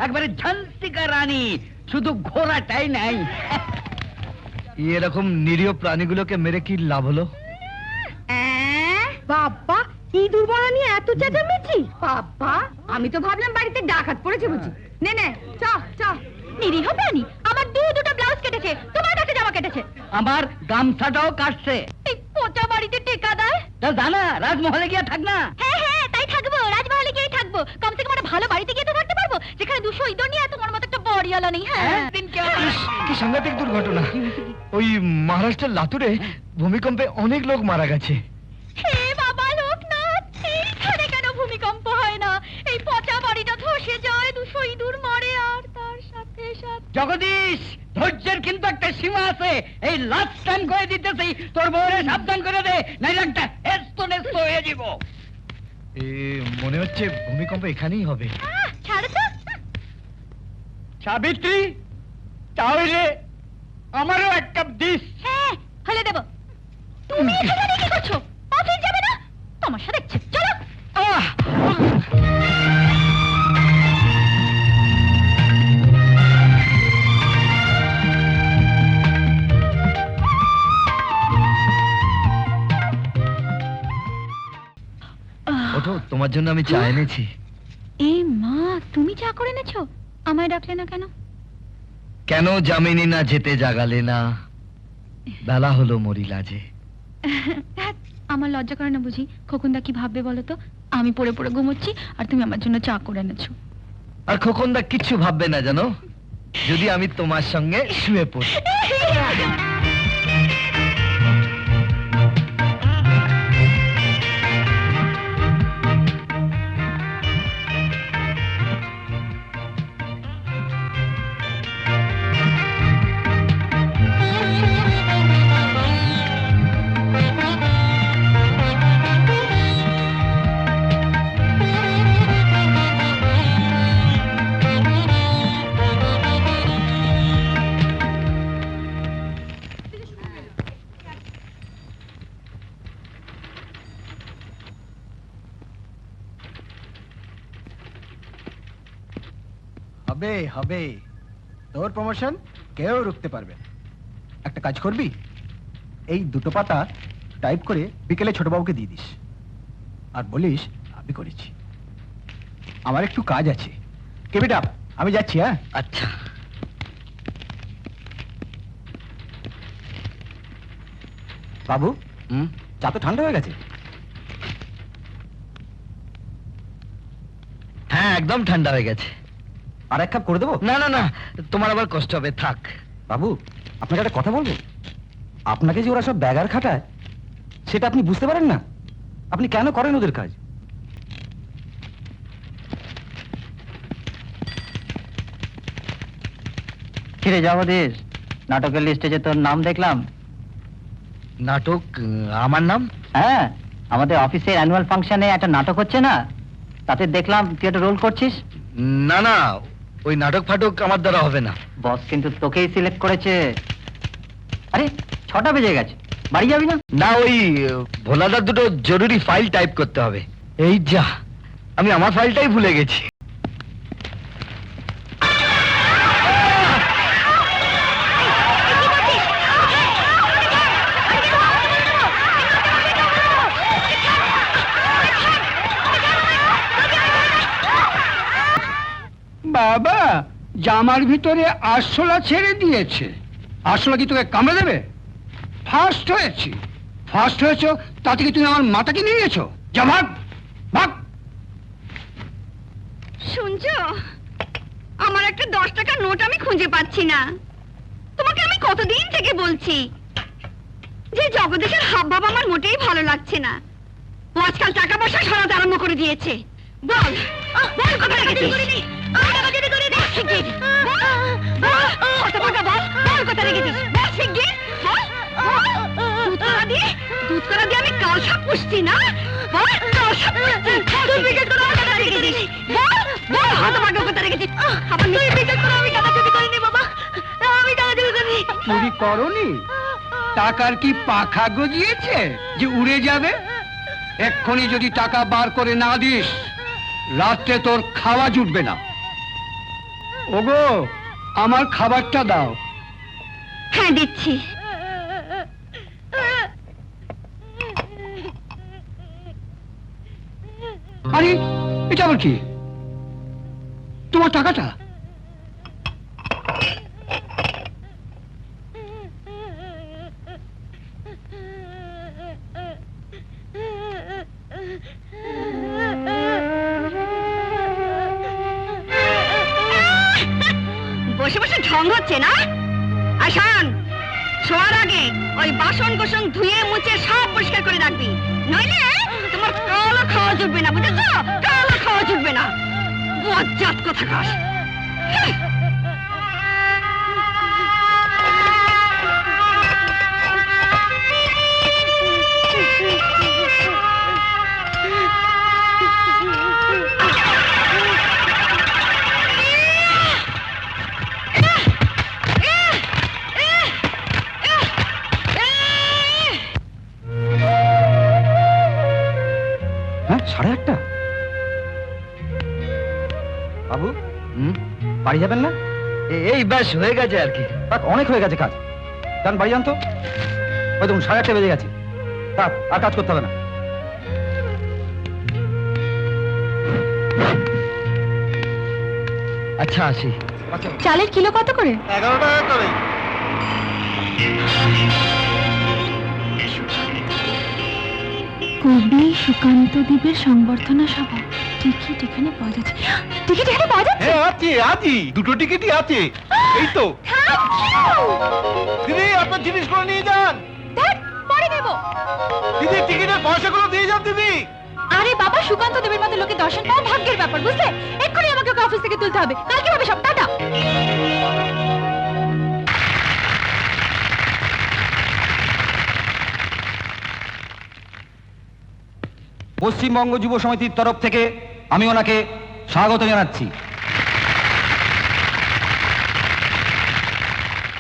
একবারে ঝান্সিকা রানী, শুধু ঘোড়াটাই নাই। এরকম নিরীহ প্রাণীগুলোকে মেরে কি লাভ হলো? বাবা, ইঁদুর বড়া নিয়ে এত চেঁচামেচি! বাবা, আমি তো ভাবলাম বাড়িতে ডাকাত পড়েছে বুঝি। নে নে, চ চ। নিরীহ প্রাণী আমার দুটো ব্লাউজ কেটেছে, তোমার কাছে জামা কেটেছে, আমার গামছাটাও কাটছে। এই পচা বাড়িতে টেকা দেয়। তা জানা, রাজমহলে গিয়ে থাক না। হ্যাঁ হ্যাঁ, তাই থাকবো, রাজমহলে গিয়েই থাকবো। কম থেকে একটা ভালো বাড়িতে গিয়ে তো থাকতে পারবো, যেখানে 200 ইঁদুর নিয়ে তোমার মতো একটা বড়িওয়ালা নেই। হ্যাঁ, কি সাংঘাতিক দুর্ঘটনা! ওই মহারাষ্ট্রের লাতুরে ভূমিকম্পে অনেক লোক মারা গেছে। হে বাবা লোকনাথ, এইখানে কেন ভূমিকম্প হয় না? এই পচা বাড়িটা ধসে যায়, 200 ইঁদুর মরে, আর তার সাথে সাথে জগদীশ, ধৈর্যের কিন্তু একটা সীমা আছে। এই লাস্ট টাইম করে দিতেছি, তোর বউরে সাবধান করে দে, নাইলে একটা হেস্তো নেস্তো হয়ে যাব। মনে হচ্ছে ভূমিকম্প এখানেই হবে। ছাড়ো তো। সাবিত্রী, তাহলে আমারও এক কাপ দিস। হ্যাঁ, হলে দেবো। তুমি এখানে কি করছো? অফিস যাবে না? তোমার সাথে দেখছি, চলো। ওঠো, তোমার জন্য আমি চা এনেছি। এই মা, তুমি চা করে এনেছো? আমায় ডাকলে না কেন? কেন জামিনী না যেতে জাগালে না, বেলা হলো মরিলা যে। ধ্যাৎ, আমার লজ্জা করে না বুঝি? খোকনদা কি ভাববে বলো তো? আমি পড়ে পড়ে ঘুমোচ্ছি আর তুমি আমার জন্য চা করে এনেছো। আর খোকনদা কিচ্ছু ভাববে না জানো, যদি আমি তোমার সঙ্গে শুয়ে পড়ি। হবে হবে, তোর প্রমোশন কেউ রুখতে পারবে না। একটা কাজ করবি, এই 2 পাতা টাইপ করে বিকেলে ছোটবাবুকে দিয়ে দিস, আর বলিস আমি করেছি। আমার একটু কাজ আছে, কেপ ইট আপ, আমি যাচ্ছি। হ্যাঁ, আচ্ছা। বাবু, হুম, চা তো ঠান্ডা হয়ে গেছে। হ্যাঁ, একদম ঠান্ডা হয়ে গেছে। আর 1 কাপ করে দেবো? না না না, তোমার আবার কষ্ট হবে, থাক। বাবু, আপনাকে একটা কথা বলবো। আপনাকে যে ওরা সব ব্যাগার খাটায়, সেটা আপনি বুঝতে পারেন না। আপনি কেন করেন ওদের কাজ? কিরে জগদীশ, নাটকের লিস্টে যে তোর নাম দেখলাম। নাটক? আমার নাম? হ্যাঁ, আমাদের অফিসের অ্যানুয়াল ফাংশনে একটা নাটক হচ্ছে না, তাতে দেখলাম তুই একটা রোল করছিস। না না, ওই নাটক ফাটক আমার দ্বারা হবে না। বস কিন্তু তোকেই সিলেক্ট করেছে। আরে 6টা বেজে গেছে, বাড়ি যাবি না? না, ওই ভোলাদার দুটো জরুরি ফাইল টাইপ করতে হবে। এই যা, আমি আমার ফাইলটাই ভুলে গেছি। বাবা, জামার ভিতরে আরশোলা ছেড়ে দিয়েছে। আরশোলা কি তোকে কামড়ে দেবে? ফার্স্ট হয়েছো, তাতে কি তুমি আমার মাথা কিনে নিয়েছো? যা, ভাগ ভাগ। শুনছো, আমার একটা 10 টাকার নোট আমি খুঁজে পাচ্ছি না। তোমাকে আমি কতদিন থেকে বলছি যে জগদীশের হাবভাব আমার মোটেই ভালো লাগছে না। ও আজকাল টাকা পয়সা সরাতে আরম্ভ করে দিয়েছে। বল বল, কোথায় রেখেছিস? দুধ করা দিয়ে আমি কাল সাপ পুষছি না? চুরি করনি? টাকার কি পাখা গজিয়েছে যে উড়ে যাবে? এক্ষুনি যদি টাকা বার করে না দিস, রাত্রে তোর খাওয়া জুটবে না। ওগো, আমার খাবারটা দাও। হ্যাঁ দিচ্ছি। আরে এটা আবার কি? তোমার টাকাটা? বসে বসে ঢং হচ্ছে না? আসান, শোয়ার আগে ওই বাসন কোসন ধুয়ে মুছে সব পরিষ্কার করে রাখবি, নইলে তোমার কালো খাওয়া জুটবে না, বুঝেছো? কালো খাওয়া জুটবে না, বজ্জাত কোথাকার। হ্যাঁ 8:30। বাবু, বাড়ি যাবেন না? এই ব্যাস হয়ে গেছে আর কি। অনেক হয়ে গেছে কাজ, যান বাড়ি যান তো। ওই দেখুন 8:30 বেজে গেছে, আর কাজ করতে হবে না। আচ্ছা আসি। চালের কিলো কত করে? 11 টাকা করে। কবি সুকান্ত দ্বীপের সংবর্ধনা সভা, টিকিট এখানে পাওয়া যাচ্ছে। টিকিট এখানে পাওয়া যাচ্ছে? হ্যাঁ আছে, আজই 2টো টিকিটই আছে। এই তো দিদি, আপনার জিনিসগুলো নিয়ে যান। পরে নেব। দিদি টিকিটের পয়সাগুলো দিয়ে যান দিদি। আরে বাবা, সুকান্ত দেবের মতো লোকে দর্শন পাওয়া ভাগ্যের ব্যাপার, বুঝলে? এক্ষুনি আমাকে ওকে অফিস থেকে তুলতে হবে, কালকে পাবে সব। টাটা। পশ্চিমবঙ্গ যুব সমিতির তরফ থেকে আমি ওনাকে স্বাগত জানাচ্ছি।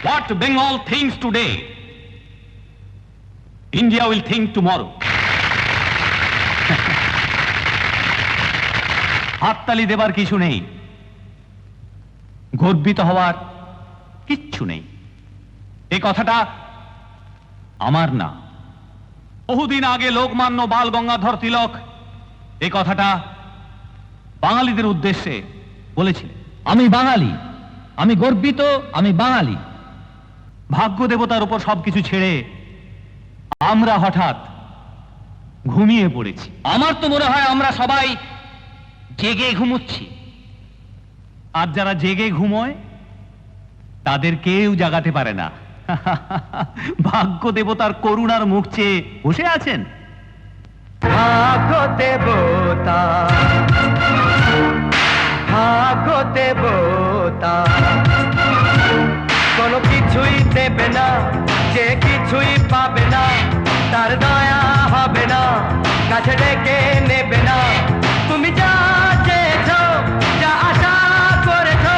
What Bengal thinks today, India will think tomorrow. হাততালি দেবার কিছু নেই, গর্বিত হওয়ার কিচ্ছু নেই। এই কথাটা আমার না, বহুদিন আগে লোকমান্য বাল গঙ্গাধর তিলক এই কথাটা বাঙালিদের উদ্দেশ্যে বলেছিলেন। আমি বাঙালি, আমি গর্বিত, আমি বাঙালি। ভাগ্য দেবতার উপর সবকিছু ছেড়ে আমরা হঠাৎ ঘুমিয়ে পড়েছি। আমার তো মনে হয় আমরা সবাই জেগে ঘুমোচ্ছি, আর যারা জেগে ঘুমোয় তাদের কেউ জাগাতে পারে না। ভাগ্য দেবতার করুণার মুখ চেয়ে বসে আছেন। ভাগ্য দেবতা, ভাগ্য দেবতা কোনো কিছুই দেবে না, যে কিছুই পাবে না তার দয়া হবে না, কাছে ডেকে নেবে না। তুমি যা চেয়েছো, যা আশা করেছো,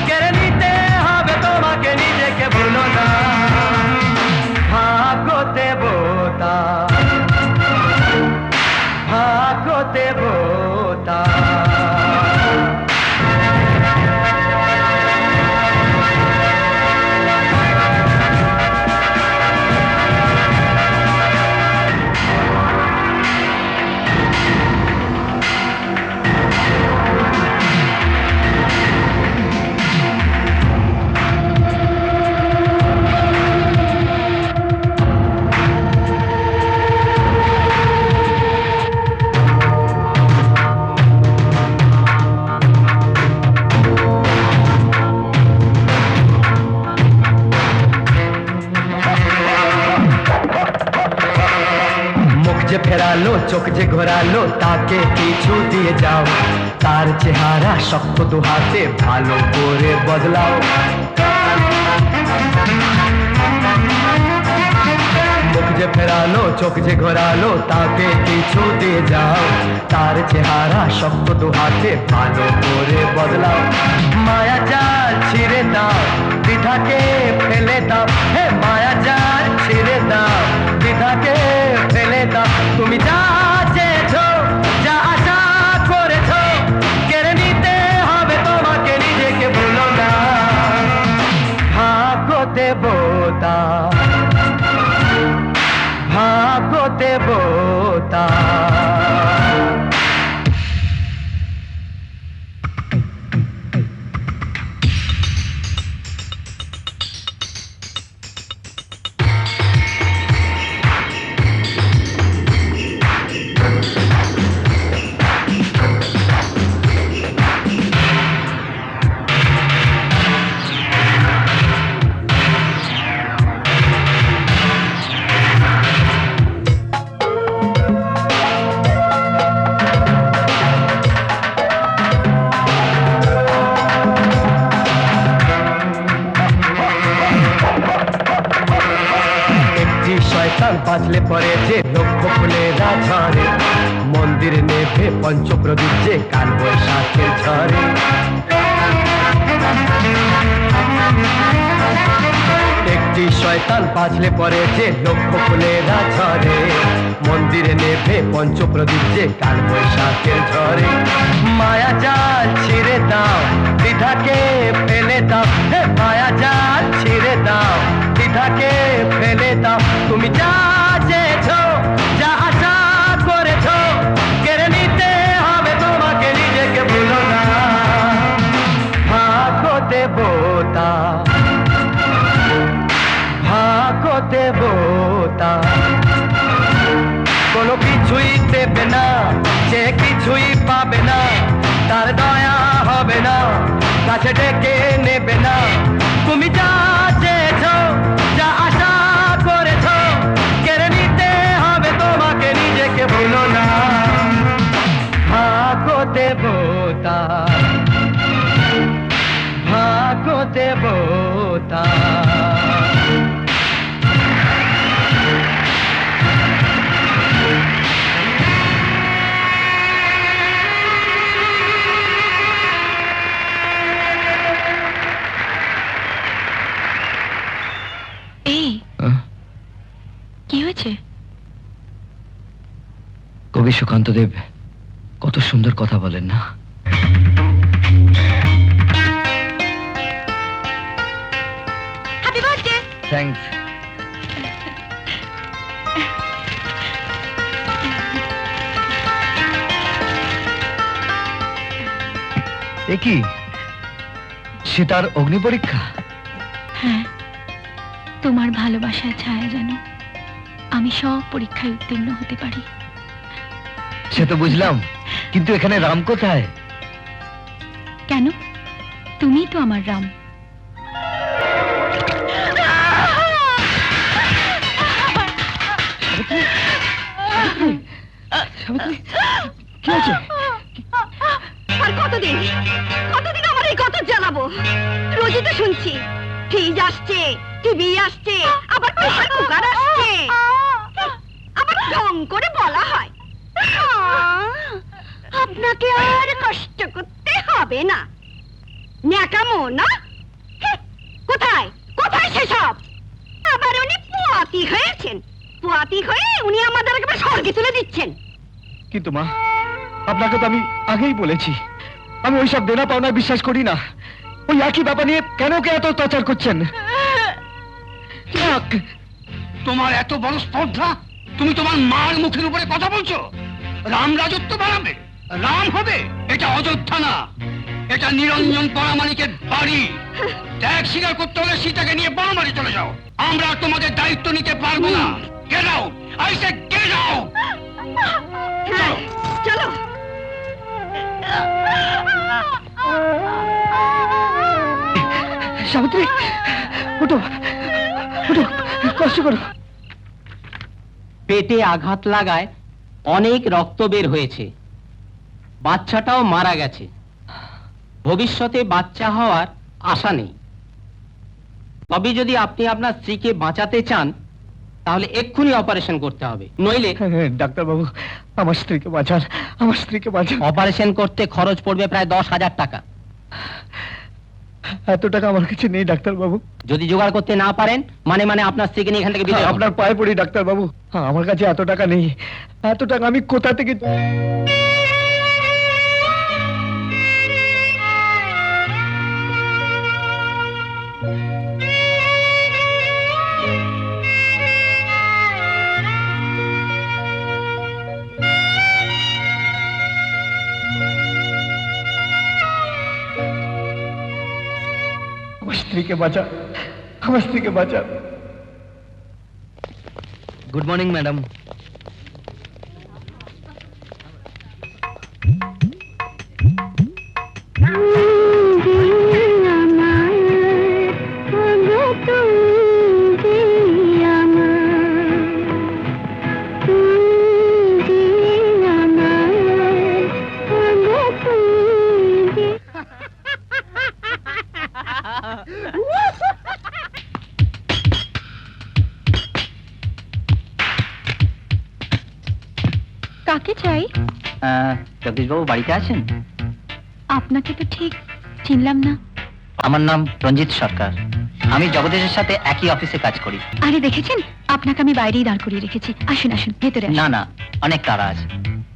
কেড়ে নিতে হবে তোমাকে, নিজেকে ভুলো না। ভাগ্য দেবতা, ভাগ্য দেবতা। ফেরালো চোখ যে ঘোরালো, তাকে পিছু দিয়ে যাও, তার চেহারা শক্ত দু হাতে ভালো করে বদলাও। মুখ যে ফেরালো চোখ যে ঘোরালো, তাকে পিছু দিয়ে যাও, তার চেহারা শক্ত দু হাতে ভালো করে বদলাও। মায়া জাল ছিঁড়ে দাও, দ্বিধাকে ফেলে দাও, হে মায়া জাল ছিঁড়ে দাও, দ্বিধাকে ফেলে দাও। তুমি যা চেয়েছো, যা আশা করেছো, কেড়ে নিতে হবে তোমাকে, নিজেকে ভুলো শয়তান বাজলে পরে যে লক্ষ ফুলেরা ঝরে, মন্দির নেভে পঞ্চপ্রদীপ যে কাল বৈশাখের ঝরে। একটি শয়তান বাজলে পরে যে লক্ষ ফুলেরা ঝরে, মন্দিরে নেভে পঞ্চপ্রদীপ যে কাল বৈশাখের ঝরে। মায়া জাল ছিঁড়ে দাও, দ্বিধাকে ফেলে দাও, হে মায়া জাল ছিঁড়ে দাও, দ্বিধাকে ফেলে দাও। তুমি যা চেয়েছো, যা আশা করেছো, কেড়ে নিতে হবে তোমাকে, নিজেকে ভুলো না। ভাগ্য দেবতা, ভাগ্য দেবতা কোনো কিছুই দেবে না, সে কিছুই পাবে না, তার দয়া হবে না, কাছে ডেকে নেবে না। তুমি যা চেয়েছো, যা আশা করেছো, কেড়ে নিতে হবে তোমাকে, নিজেকে ভুলো না। ভাগ্য দেবতা, ভাগ্য দেবতা। কি হয়েছে? কবি সুকান্ত দেব কত সুন্দর কথা বলেন না? Happy birthday. থ্যাঙ্কস। এ কি সীতার অগ্নি পরীক্ষা? হ্যাঁ, তোমার ভালোবাসার ছায়া যেন আমি সব পরীক্ষায় উত্তীর্ণ হতে পারি। সে তো বুঝলাম, কিন্তু এখানে রাম কোথায়? কেন? তুমি তো আমার রাম। কি আছে? আর কতদিন কতদিন আমার এই কত জ্বালাবো? রোজই তো শুনছি ফ্রিজ আসছে, টিভি আসছে, আবার প্রেসার কুকার আসছে, আবার ঢং করে বলা হয় আপনাকে আর কষ্ট করতে হবে না। ন্যাকামো না? হেহ, কোথায় কোথায় সেসব? আবার উনি পোয়াতি হয়েছেন, পোয়াতি হয়ে উনি আমাদের একেবারে স্বর্গে তুলে দিচ্ছেন। কিন্তু মা, আপনাকে তো আমি আগেই বলেছি আমি ওইসব দেনা পাওনায় বিশ্বাস করি না। ওই একই ব্যাপার নিয়ে কেন কে এত অত্যাচার করছেন? তোমার এত বড় স্পর্ধা, তুমি তোমার মার মুখের উপরে কথা বলছো? রাম রাজত্ব বাড়াবে, রাম হবে? এটা অযোধ্যা না, এটা নিরঞ্জন পরামানিকের বাড়ি। ত্যাগ স্বীকার করতে হলে সীতাকে নিয়ে বনবাড়ি চলে যাও। আমরা তোমাদের দায়িত্ব নিতে পারবো না। Get out, I say get out. হ্যাঁ, চলো। সাবিত্রী, ওঠো ওঠো, কষ্ট করো। পেটে আঘাত লাগায় অনেক রক্ত বের হয়েছে, বাচ্চাটাও মারা গেছে। ভবিষ্যতে বাচ্চা হওয়ার আশা নেই। তবে যদি আপনি আপনার স্ত্রীকে বাঁচাতে চান তাহলে এক্ষুনি অপারেশন করতে হবে, নইলে ডাক্তার বাবু, আমার স্ত্রীকে বাঁচান, আমার স্ত্রীকে বাঁচান। অপারেশন করতে খরচ পড়বে প্রায় 10,000 টাকা। এত টাকা আমার কাছে নেই ডাক্তার বাবু। যদি জোগাড় করতে না পারেন মানে আপনার স্ত্রীকে নিয়ে এখান থেকে বিদায় হন। আপনার পায়ে পড়ি ডাক্তার বাবু, আমার কাছে এত টাকা নেই। এত টাকা আমি কোথা থেকে? আমার স্ত্রীকে বাঁচা, আমার স্ত্রীকে বাঁচা। Good morning madam. কাকে চাই? জগদীশবাবু বাড়িতে আছেন? আপনাকে তো ঠিক চিনলাম না। আমার নাম রঞ্জিত সরকার, আমি জগদীশের সাথে একই অফিসে কাজ করি। আরে দেখেছেন, আপনাকে আমি বাইরেই দাঁড় করিয়ে রেখেছি। আসুন আসুন, ভেতরে আসুন। না না, অনেক তাড়া আছে।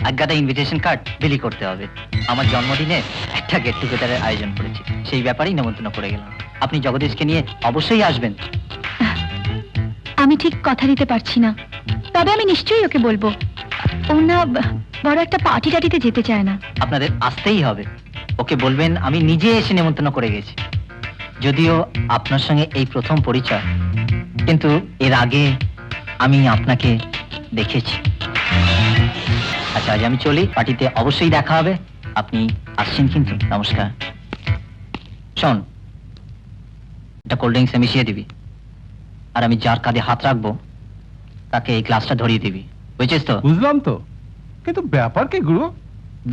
আজ্ঞাটা ইনভিটেশন কার্ড বিলি করতে হবে। আমার জন্মদিনে একটা গেট টুগেদারের আয়োজন করেছি, সেই ব্যাপারেই নিমন্ত্রণ করে গেলাম। আপনি জগদীশকে নিয়ে অবশ্যই আসবেন। আমি ঠিক কথা দিতে পারছি না, তবে আমি নিশ্চয়ই ওকে বলবো। ও না বড় একটা পার্টি টাটিতে যেতে চায় না। আপনাদের আসতেই হবে। ওকে বলবেন আমি নিজে এসে নিমন্ত্রণ করে গেছি। যদিও আপনার সঙ্গে এই প্রথম পরিচয়, কিন্তু এর আগে আমি আপনাকে দেখেছি। আচ্ছা, আজ আমি চলি, পার্টিতে অবশ্যই দেখা হবে। আপনি আসছেন কিন্তু? নমস্কার। শোন, একটা কোল্ড ড্রিঙ্কসে মিশিয়ে দিবি, আর আমি যার কাঁধে হাত রাখবো তাকে এই গ্লাসটা ধরিয়ে দিবি, বুঝছিস তো? বুঝলাম তো, কিন্তু ব্যাপার কি গুরু?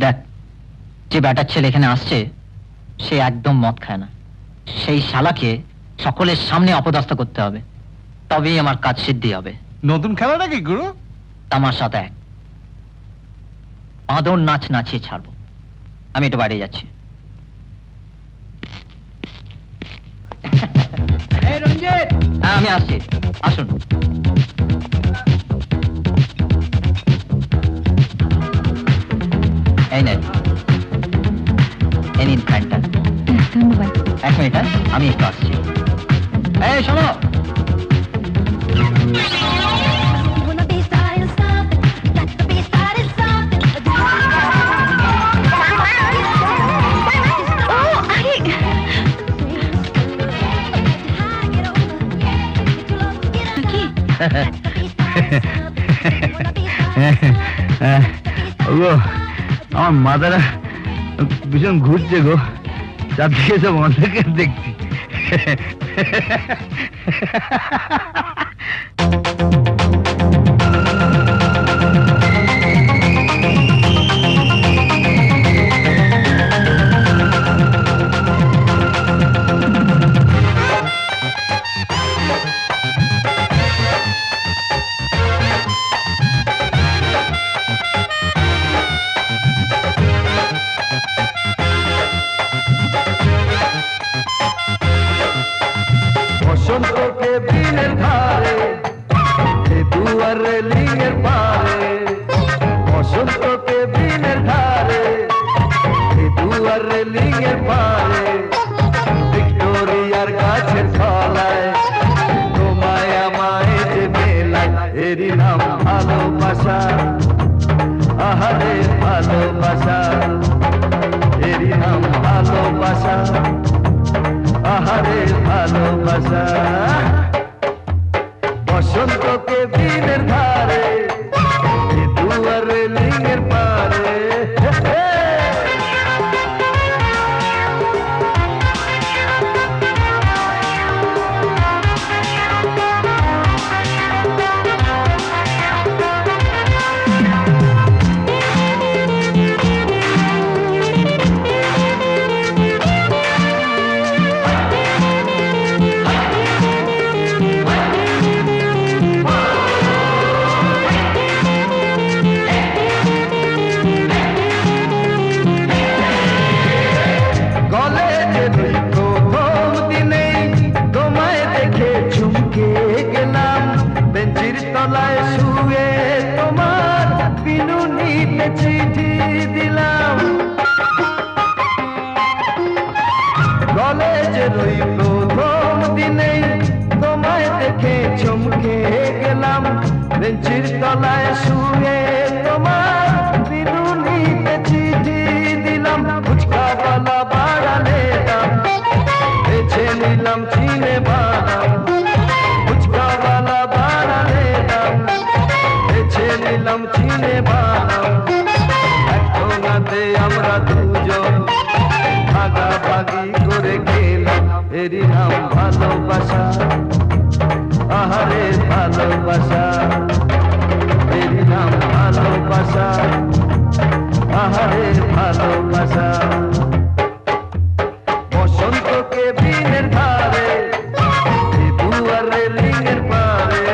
দেখ, যে ব্যাটার ছেলে এখানে আসছে সে একদম মদ খায় না। সেই শালাকে সকলের সামনে অপদস্থ করতে হবে, তবেই আমার কাজ সিদ্ধি হবে। নতুন খেলাটা কি গুরু? তামাশা দেখ, বাঁদর নাচ নাচিয়ে ছাড়বো। আমি একটু বাইরে যাচ্ছি। হ্যাঁ, আমি আসছি, আসুন। এই নেন, এই নিন ফ্যানটা। ধন্যবাদ। এক মিনিট, হ্যাঁ, আমি একটু আসছি। এই শোনো, গো, আমার মাথাটা ভীষণ ঘুরছে গো, চারদিকে সব অন্ধকার দেখছি। বসন্তকে বিনের ধারে, দুয়ার রেলিংয়ের পারে। বসন্তকে বিনের ধারে, দুয়ার রেলিংয়ের পারে। ভিক্টোরিয়ার গাছের তলায় তোমায় আমায় যে মেলায়, এরই নাম ভালোবাসা। আহারে ভালোবাসা, এরই নাম ভালোবাসা। আহারে ভালোবাসা। বসন্তকে বিনের ধারে, দুয়ার রেলিংয়ের পারে। চিঠি দিলাম, কলেজের ওই প্রথম দিনেই তোমায় দেখে চমকে গেলাম। বেঞ্চির তলায় শুয়ে তোমার বিনুনিতে চিঠি দিলাম। ফুচকা গলা বাড়ালে দাম, বেছে নিলাম চিনে বাদাম। ফুচকা গলা বাড়ালে দাম, বেছে নিলাম চিনে বাদাম। আমরা দুজন ভাগাভাগি করে গেলাম, এরই নাম ভালোবাসা। আহারে ভালোবাসা, এরই নাম ভালোবাসা। আহারে ভালোবাসা। বসন্তকে বিনের ধারে, দুয়ার রেলিংয়ের পারে।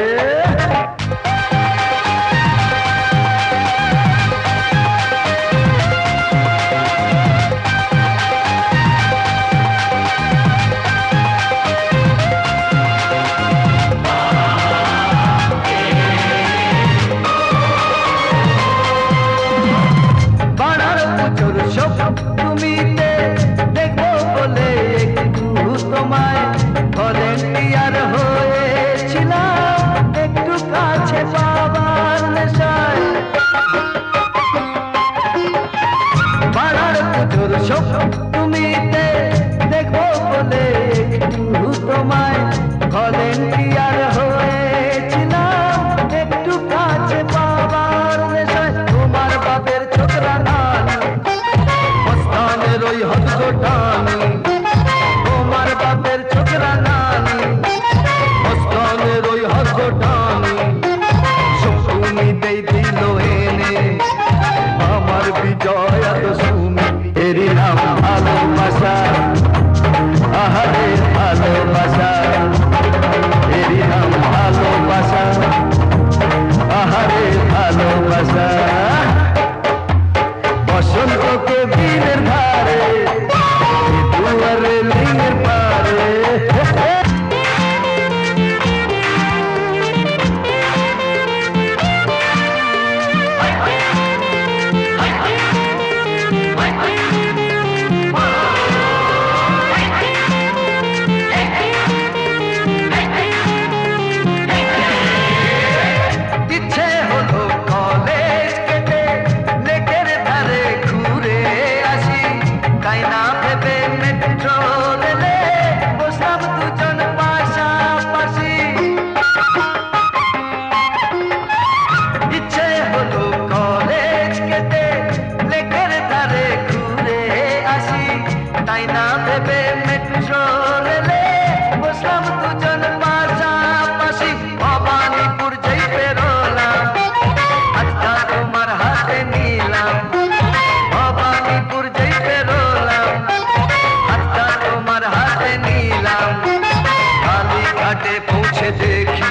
ঘাটে পৌঁছে দেখি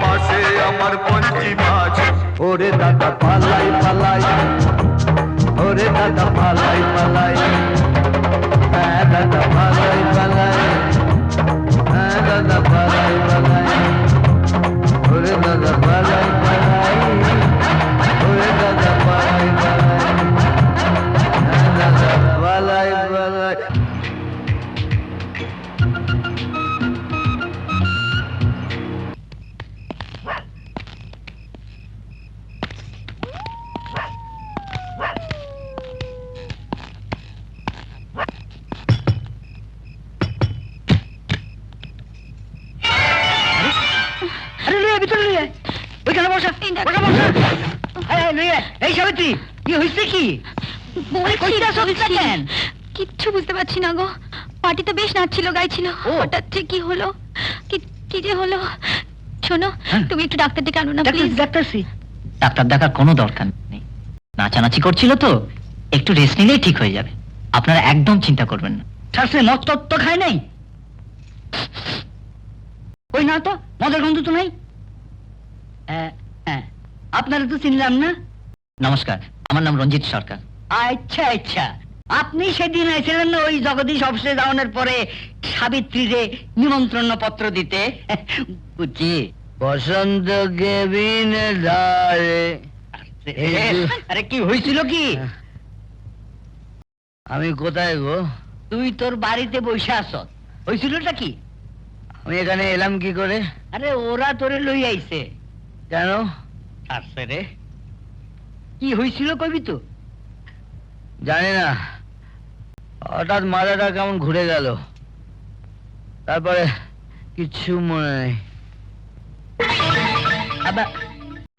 পাশে আমার পঞ্চি মাছ। ওরে দাদা পালাই পালাই, ওরে দাদা পালাই পালাই, হ্যাঁ দাদা পালাই পালাই, হ্যাঁ দাদা পালাই পালাই, ওরে দাদা পালাই পালাই, ওরে দাদা পালাই পালাই, হ্যাঁ দাদা পালাই পালাই। আরে লুইয়া ভিতরে লুইয়া, ওইখানে বসা, বসা বসা। এই লুইয়া, এই সাবিত্রী, কি হয়েছে কি? কইতা সবিতা কেন? কিচ্ছু বুঝতে পারছি না গো। পার্টি তো বেশ নাচছিল গাইছিল, ও। হঠাৎ যে কি হলো, কি যে হলো। শোনো, হ্যাঁ। তুমি একটু ডাক্তার ডেকে আনো না ডাক্তার, প্লিজ। ডাক্তারছি। ডাক্তার দেখার কোনো দরকার নেই, নাচানাচি করছিল তো, একটু রেস্ট নিলেই ঠিক হয়ে যাবে। আপনারা একদম চিন্তা করবেন না। শাস্ত্রে মদ তত্ত্ব খায় নাই? ওই না তো, মদের গন্ধ তো নাই। হ্যাঁ, আপনারা তো চিনলাম না। নমস্কার, আমার নাম রঞ্জিত সরকার। আচ্ছা আচ্ছা, আপনি সেদিন এসেছিলেন না ওই জগদীশ অফিসে যাওয়ার পরে সাবিত্রীরে নিমন্ত্রণ পত্র দিতে? বুঝছি। বসন্ত কেবিন ধারে। আরে কি হয়েছিল কি? আমি কোথায় গো? তুই তোর বাড়িতে বসে আছ, হয়েছিলটা কি? আমি এখানে এলাম কি করে? আরে ওরা তোরে লই আইছে। কেন? আসছে রে, কি হয়েছিল কবি তো? জানি না, হঠাৎ মাথাটা কেমন ঘুরে গেল, তারপরে কিচ্ছু মনে নেই। আবার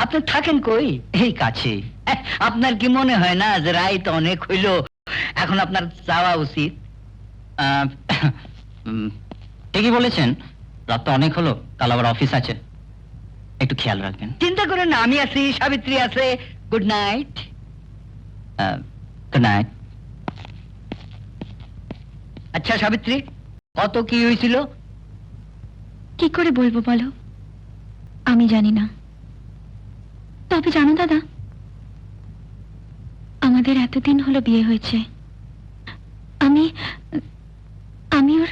আপনি থাকেন কই? এই কাছে। আপনার কি মনে হয় না যে রাইত অনেক হইল, এখন আপনার যাওয়া উচিত? ঠিকই বলেছেন, রাত তো অনেক হলো, কাল আবার অফিস আছে, একটু খেয়াল রাখবেন। চিন্তা করেন না, আমি আছি, সাবিত্রী আছে। Good night. Good night. আচ্ছা সাবিত্রী, কত কি হয়েছিল? কি করে বলবো বলো, আমি জানি না। তবে জানো দাদা, আমাদের এতদিন হলো বিয়ে হয়েছে, আমি ওর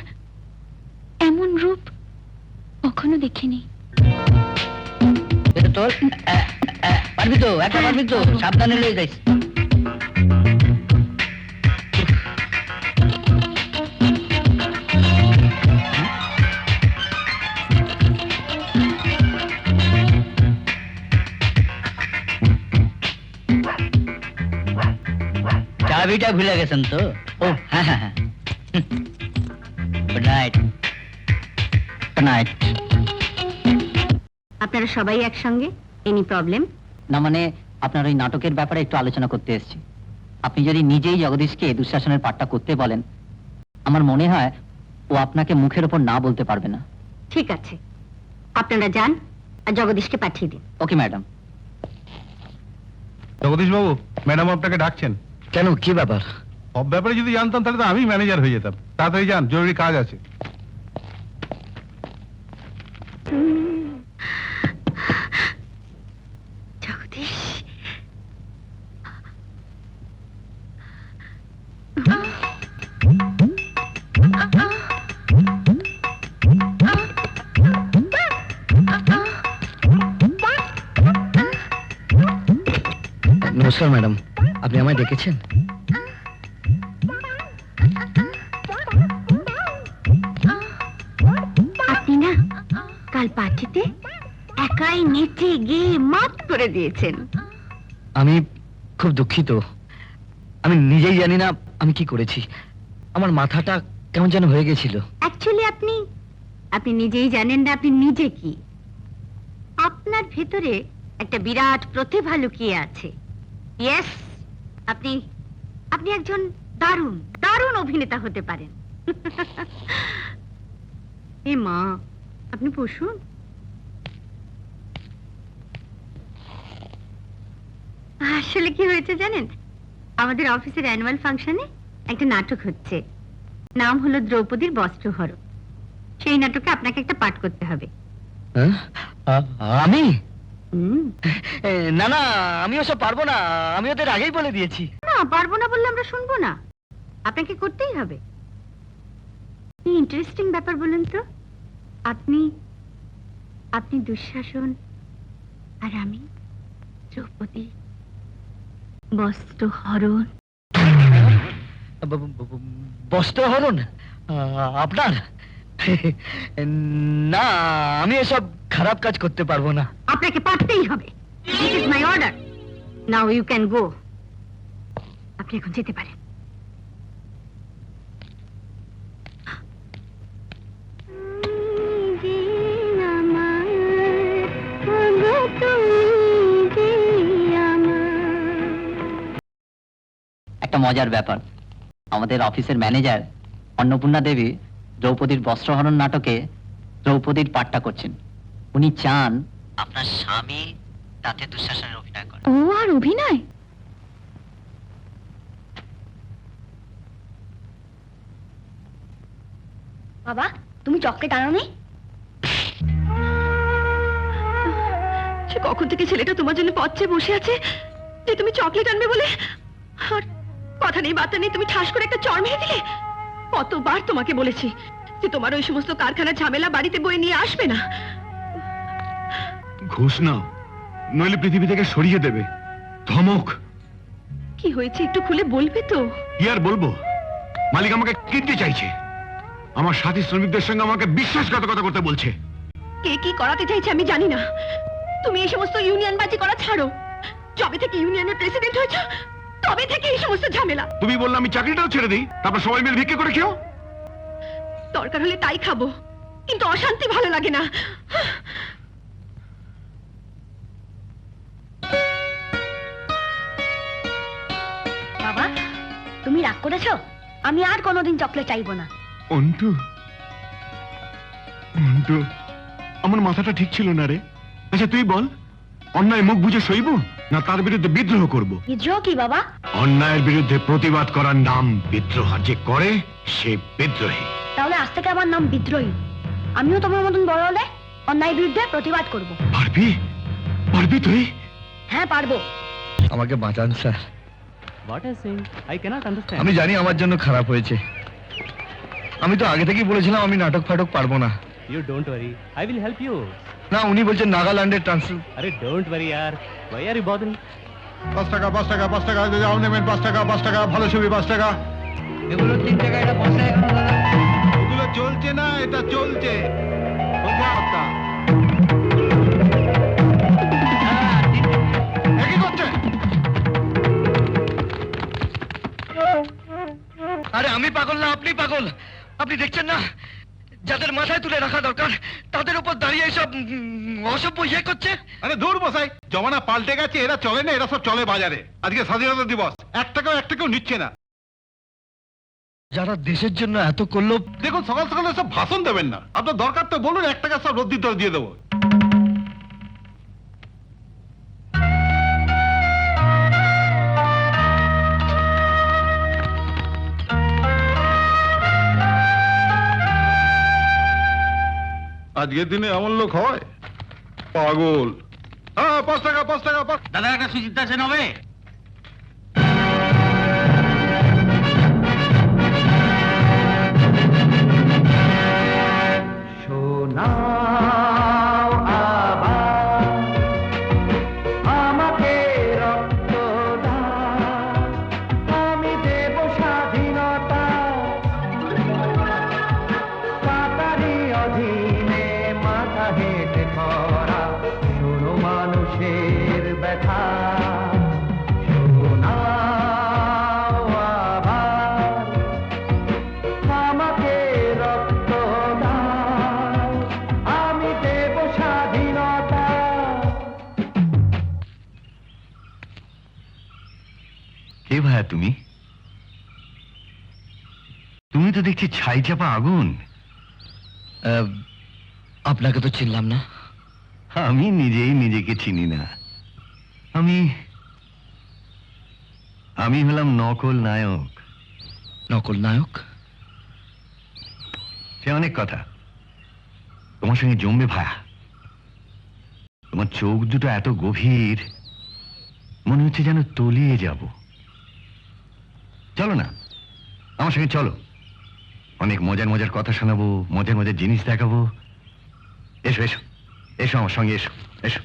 এমন রূপ কখনো দেখিনি। এটা তোর পারবি তো, একটা পারবি তো, সাবধানে লয়ে যাইস। চাবিটা ভুলে গেছেন তো? ও হ্যাঁ হ্যাঁ হ্যাঁ। Good night. Good night. আপনারা সবাই একসঙ্গে? Any problem? না মানে, আপনার ওই নাটকের ব্যাপারে একটু আলোচনা করতে এসেছি। আপনি যদি নিজেই জগদীশকে দুঃশাসনের পাঠটা করতে বলেন, আমার মনে হয় ও আপনাকে মুখের ওপর না বলতে পারবে না। ঠিক আছে, আপনারা যান আর জগদীশকে পাঠিয়ে দিন। Okay madam. জগদীশ বাবু, ম্যাডাম আপনাকে ডাকছেন। কেন, কি ব্যাপার? সব ব্যাপারে যদি জানতাম তাহলে তো আমি ম্যানেজার হয়ে যেতাম। তাড়াতাড়ি যান, জরুরি কাজ আছে। জগদীশ, নমস্কার ম্যাডাম, আপনি আমায় ডেকেছেন? আপনি না কাল পার্টিতে একাই নেচে গিয়ে মাত করে দিয়েছেন। আমি খুব দুঃখিত, আমি নিজেই জানি না আমি কি করেছি। আমার মাথাটা কেমন যেন হয়ে গেছিল। অ্যাকচুয়ালি আপনি নিজেই জানেন না আপনি নিজে কি। আপনার ভেতরে একটা বিরাট প্রতিভা লুকিয়ে আছে। ইয়েস, আপনি একজন দারুণ দারুণ অভিনেতা হতে পারেন। এ মা, আপনি বসুন। আসলে কি হয়েছে জানেন, আমাদের অফিসের অ্যানুয়াল ফাংশনে একটা নাটক হচ্ছে, নাম হলো দ্রৌপদীর বস্ত্রহরণ। সেই নাটকে আপনাকে একটা পাঠ করতে হবে। আমি হুম। না না আমি ওসব পারবো না, আমি ওদের আগেই বলে দিয়েছি। না, পারবো না বললে আমরা শুনবো না, আপনাকে করতেই হবে। কি ইন্টারেস্টিং ব্যাপার বলুন তো, আপনি আপনি দুঃশাসন আর আমি দ্রৌপদী, বস্ত্রহরণ। বস্ত্রহরণ আপনার? না, আমি এসব খারাপ কাজ করতে পারবো না। আপনাকে পারতেই হবে। This is my order. Now you can go. আপনি এখন যেতে পারেন। একটা মজার ব্যাপার, আমাদের অফিসের ম্যানেজার অন্নপূর্ণা দেবী দ্রৌপদীর বস্ত্রহরণ নাটকে দ্রৌপদীর পাঠটা করছেন। উনি চান আপনার স্বামী তাতে দুঃশাসনের অভিনয় করেন। ও আর অভিনয়? বাবা, তুমি চকলেট আনোনি? সে কখন থেকে ছেলেটা তোমার জন্য পথ চেয়ে বসে আছে যে তুমি চকলেট আনবে বলে, আর কথা নেই বার্তা নেই তুমি ঠাস করে একটা চড় মেরে দিলে। কতবার তোমাকে বলেছি যে তোমার ওই সমস্ত কারখানা ঝামেলা বাড়িতে বয়ে নিয়ে আসবে না। ঘুষ নাও, নইলে পৃথিবী থেকে সরিয়ে দেবে। ধমক। কি হয়েছে একটু খুলে বলবে তো? কি আর বলবো, মালিক আমাকে কিনতে চাইছে। আমার সাথী শ্রমিকদের সঙ্গে আমাকে বিশ্বাসঘাতকতা করতে বলছে। কে কি করাতে চাইছে আমি জানি না। তুমি এই সমস্ত ইউনিয়ন বাজি করা ছাড়ো। যবে থেকে ইউনিয়নের প্রেসিডেন্ট হয়েছে তবে থেকে এই সমস্ত ঝামেলা। তুমি বললে আমি চাকরিটাও ছেড়ে দিই, তারপর সবাই মিলে ভিক্ষে করে খেও। দরকার হলে তাই খাবো, কিন্তু অশান্তি ভালো লাগে না। বাবা, তুমি রাগ করেছো? আমি আর কোনোদিন চকলেট চাইবো না। অন্টু, অন্টু, আমার মাথাটা ঠিক ছিল না রে। আচ্ছা তুই বল, অন্যায় মুখ বুঝে সইব না তার বিরুদ্ধে বিদ্রোহ করব? বিদ্রোহ কি বাবা? অন্যায়ের বিরুদ্ধে প্রতিবাদ করার নাম বিদ্রোহ, আর যে করে সে বিদ্রোহী। তাহলে আজ থেকে আমার নাম বিদ্রোহী। আমিও তোমার মতন বড় হলে অন্যায়ের বিরুদ্ধে প্রতিবাদ করব। পারবি? পারবি তুই? হ্যাঁ পারবো। আমাকে বাঁচান sir. What is saying? I cannot understand. আমি জানি আমার জন্য খারাপ হয়েছে। আমি তো আগে থেকেই বলেছিলাম আমি নাটক ফাটক পারবো না। You don't worry. I will help you. না, উনি বলছেন নাগাল্যান্ডের transfer. Arey, don't worry, yaar. Why are you bothering? 5 টাকা 5 টাকা 5 টাকা যাও নেবেন, 5 টাকা 5 টাকা, ভালো ছবি 5 টাকা। এগুলো 3 টাকা, এটা 5 টাকা কেন দাদা? ওগুলো চলছে না, এটা চলছে। বোঝা কথা। কি করছে? আরে আমি পাগল না, আপনি পাগল। আপনি দেখছেন না যাদের মাথায় তুলে রাখা দরকার তাদের উপর দাঁড়িয়ে এসব অসভ্য ইয়ে করছে। আরে দূর বসাই, জমানা পাল্টে গেছে, এরা চলে না, এরা সব চলে বাজারে। আজকে স্বাধীনতা দিবস, 1 টাকাও নিচ্ছে না। যারা দেশের জন্য এত করলো। দেখুন সকাল সকালে সব ভাষণ দেবেন না, আপনার দরকার তো বলুন, 1 টাকা সব রদ্দিত দিয়ে দেবো। আজকের দিনে এমন লোক হয়? পাগল। হ্যাঁ 5 টাকা 5 টাকা। দাদা একটা সুচিত্রা সেন হবে? শোনাও আবার আমাকে রক্ত দাও, আমি দেব স্বাধীনতা, তাতারি অধীনে মাথা হেঁটে খরা। শোনো মানুষের ব্যথা, শোনাও আবার আমাকে রক্ত দাও, আমি দেব স্বাধীনতা। কে ভাইয়া তুমি? তুমি তো দেখছি ছাই চাপা আগুন। আপনাকে তো চিনলাম না। আমি নিজেই নিজেকে চিনি না। আমি হলাম নকল নায়ক। নকল নায়ক? সে অনেক কথা, তোমার সঙ্গে জমবে ভায়া। তোমার চোখ দুটো এত গভীর, মনে হচ্ছে যেন তলিয়ে যাব। চলো না, আমার সঙ্গে চলো, অনেক মজার মজার কথা শোনাবো, মজার মজার জিনিস দেখাবো। এসো এসো এসো, আমার সঙ্গে এসো এসো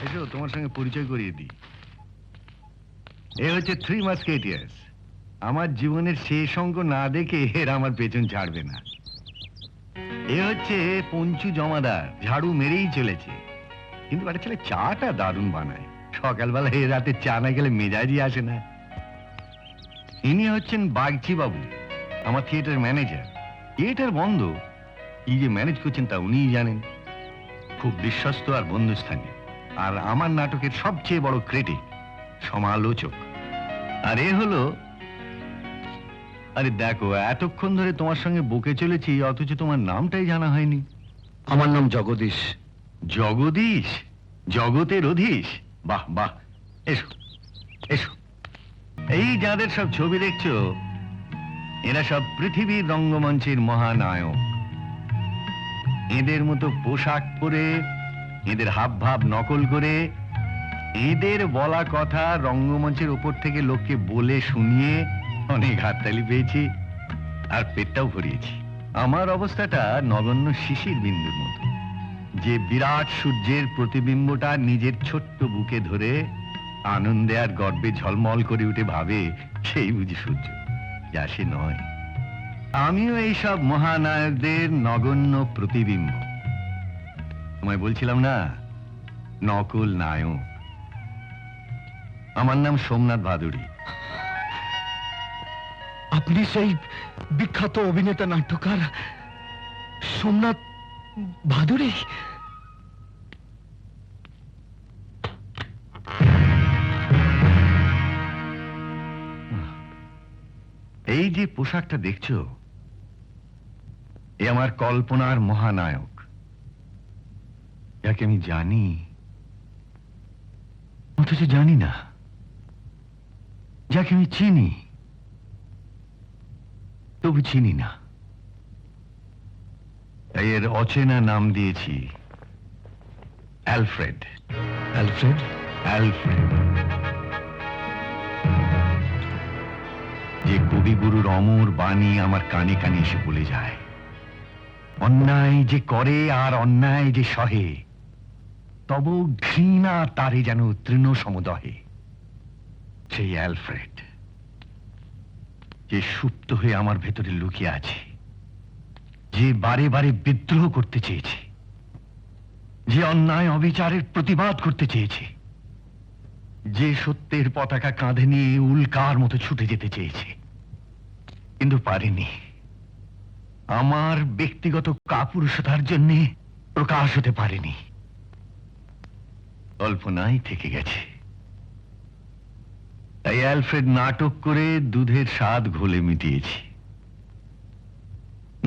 এসো, তোমার সঙ্গে পরিচয় করিয়ে দিই। এ হচ্ছে থ্রি মাস্কেটিয়ার্স। আমার জীবনের শেষ অঙ্ক না দেখে এরা আমার পেছন ছাড়বে না। এ হচ্ছে পঞ্চু জমাদার, ঝাড়ু মেরেই চলেছে, কিন্তু একটা ছেলে চাটা দারুণ বানায়। সকালবেলা এ রাতে চা না গেলে মেজাজই আসে না। ইনি হচ্ছেন বাগচি বাবু, আমার থিয়েটার ম্যানেজার। থিয়েটার বন্ধ, কি যে ম্যানেজ করছেন তা উনিই জানেন। খুব বিশ্বস্ত আর বন্ধুস্থানীয়, আর আমার নাটকের সবচেয়ে বড় ক্রিটিক, সমালোচক। আর এ হলো, আরে দেখো, এতক্ষণ ধরে তোমার সঙ্গে বকে চলেছি, অথচ তোমার নামটাই জানা হয়নি। আমার নাম জগদীশ। জগদীশ? জগতের অধীশ? বাহ বাহ, এসো এসো। এই যাদের সব ছবি দেখছো, এরা সব পৃথিবীর রঙ্গমঞ্চের মহানায়ক। এদের মতো পোশাক পরে, এদের হাব ভাব নকল করে, এদের বলা কথা রঙ্গমঞ্চের উপর থেকে লোককে বলে শুনিয়ে অনেক হাততালি পেয়েছি, আর পেটটাও ভরিয়েছি। আমার অবস্থাটা নগণ্য শিশির বিন্দুর মতো, যে বিরাট সূর্যের প্রতিবিম্বটা নিজের ছোট্ট বুকে ধরে আনন্দে আর গর্বে ঝলমল করে উঠে ভাবে সেই বুঝি সূর্য, যা সে নয়। আমিও এইসব মহানায়কদের নগণ্য প্রতিবিম্ব। তোমায় বলছিলাম না, নকল নায়ক। আমার নাম সোমনাথ ভাদুড়ী। আপনি সেই বিখ্যাত অভিনেতা নাট্যকার সোমনাথ ভাদুড়ী? এই যে পোশাকটা দেখছো, এ আমার কল্পনার মহানায়ক, যাকে আমি জানি অথচ জানি না, যাকে আমি চিনি তবু চিনি না। তাই এর অচেনা নাম দিয়েছি অ্যালফ্রেড। অ্যালফ্রেড? অ্যালফ্রেড, যে কবিগুরুর অমর বাণী আমার কানে কানে এসে বলে যায়, অন্যায় যে করে আর অন্যায় যে সহে, তব ঘৃণা তারে যেন তৃণ সমদহে। সেই অ্যালফ্রেড, যে সুপ্ত হয়ে আমার ভেতরে লুকিয়ে আছে, যে বারে বারে বিদ্রোহ করতে চেয়েছে, যে অন্যায় অবিচারের প্রতিবাদ করতে চেয়েছে, যে সত্যের পতাকা কাঁধে নিয়ে উল্কার মতো ছুটে যেতে চেয়েছে, কিন্তু পারেনি। আমার ব্যক্তিগত কাপুরুষতার জন্য প্রকাশ হতে পারেনি, কল্পনাই থেকে গেছে। তাই অ্যালফ্রেড নাটক করে দুধের স্বাদ ঘোলে মিটিয়েছি।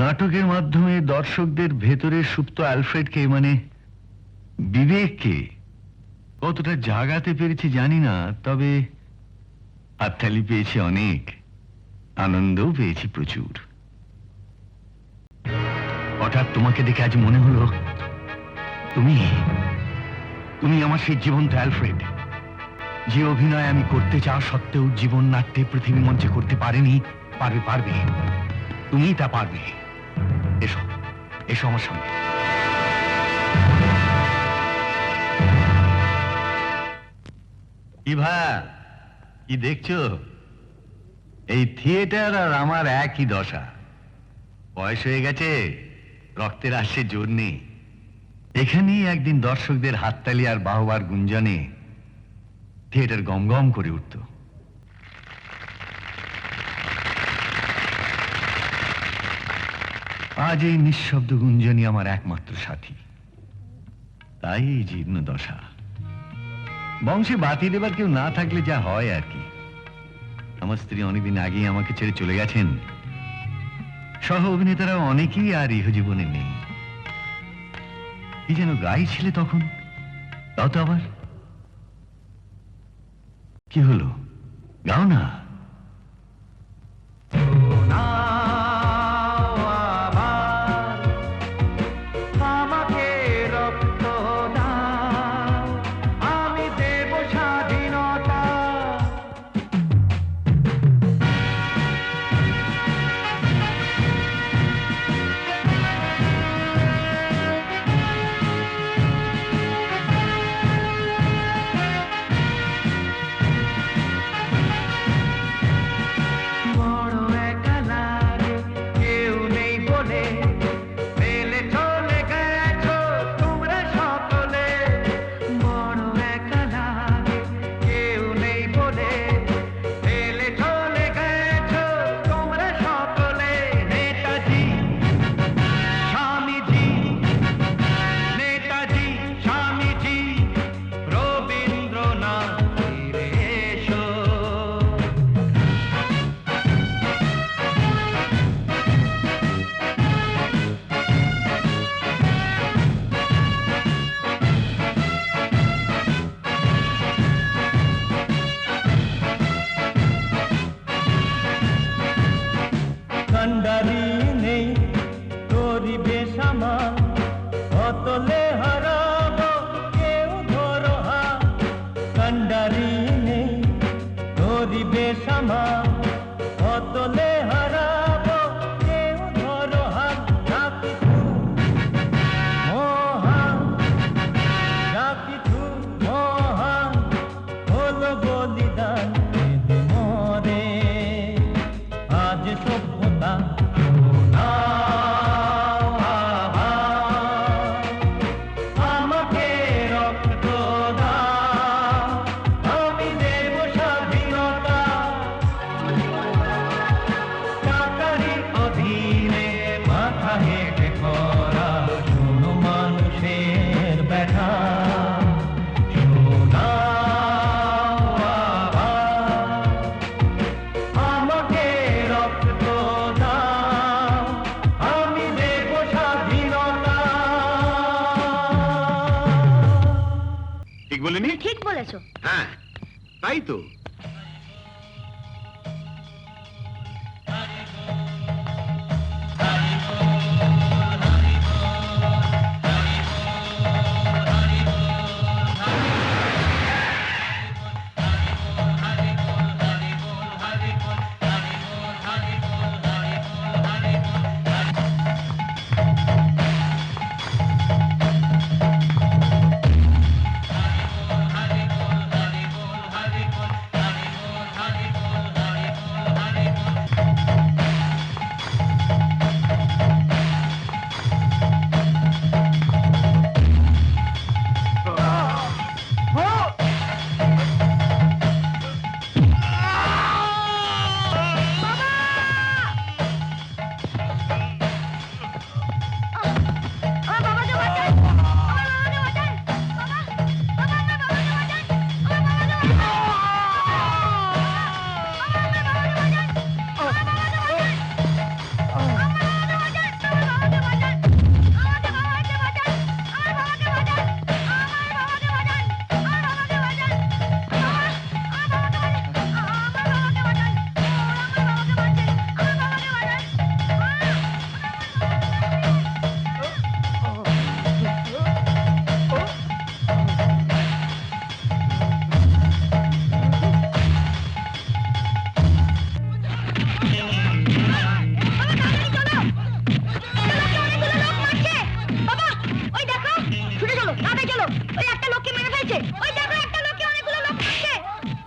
নাটকের মাধ্যমে দর্শকদের ভেতরে সুপ্ত অ্যালফ্রেডকে, মানে বিবেককে, কতটা জাগাতে পেরেছি জানি না, তবে হাততালি পেয়েছি অনেক, আনন্দও পেয়েছি প্রচুর। হঠাৎ তোমাকে দেখে আজ মনে হলো, তুমি তুমি আমার সেই জীবন্ত অ্যালফ্রেড, যে অভিনয় আমি করতে চাওয়া সত্ত্বেও জীবন নাট্যে পৃথিবী মঞ্চে করতে পারেনি। পারবে, পারবে, তুমি তা পারবে। এসো এসো আমার সঙ্গে। কি ভাই, কি দেখছো? এই থিয়েটার আর আমার একই দশা। বয়স হয়ে গেছে, রক্তের আসছে জোর নেই। এখানেই একদিন দর্শকদের হাততালি আর বাহবার গুঞ্জনে থিয়েটার গমগম করে উঠত। আজ এই নিঃশব্দ গুঞ্জনই আমার একমাত্র সাথী। তাই এই জীর্ণ দশা। বংশে বাতি দেবার কেউ না থাকলে যা হয় আর কি। আমার স্ত্রী অনেকদিন আগেই আমাকে ছেড়ে চলে গেছেন। সহ অভিনেতারা অনেকেই আর ইহজীবনে নেই। কি যেন গাইছিলে তখন, তাও তো আবার। কি হলো, গাও না। অতলে হারাবো কেউ ধরো হাত কান্ডারি নেই ধরিবে সামা অতলে হারাবো কেউ ধরো হাত যা কিছু মহান যা কিছু মহান হলো বলিদান এতে মরে আজ সভ্যতা আমাকে রক্ত দাও আমি দেব স্বাধীনতা টাকারি অধীনে মাথা হেঁটে করা শোনো মানুষের ব্যথা আমাকে রক্ত দাও আমি দেব স্বাধীনতা ঠিক বলিনি ঠিক বলেছো। হ্যাঁ তাই তো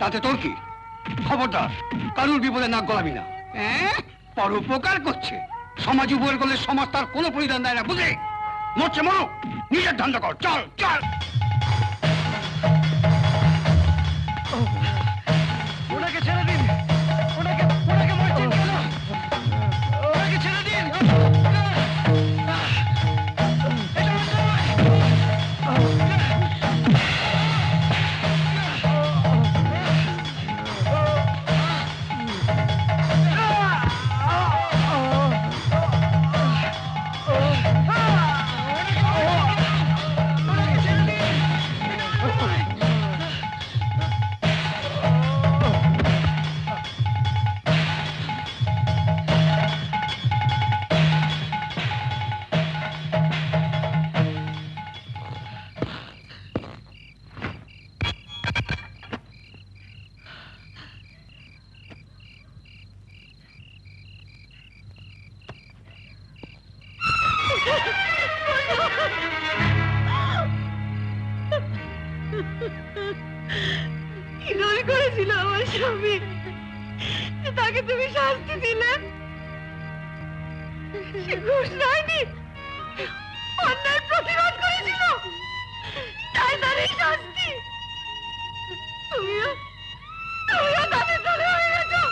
তাতে তোর কি? খবরদার কারুর বিপদে নাক গলাবি না। পরোপকার করছে, সমাজ উপকার করলে সমাজ তার কোনো পরিধান দেয় না, বুঝলি? মরছে মরো, নিজের ধান্দা কর, চল চল। ওনাকে ছেড়ে দিন ওনাকে মারছেন কেন ওনাকে ছেড়ে দিন কি দোষ করেছিল আমার স্বামী যে তাকে তুমি শাস্তি দিলে? সে ঘুষ নেয়নি, অন্যায় প্রতিবাদ করেছিল, তাই তার এই শাস্তি। তুমিও তাদের দলে হয়ে গেছো,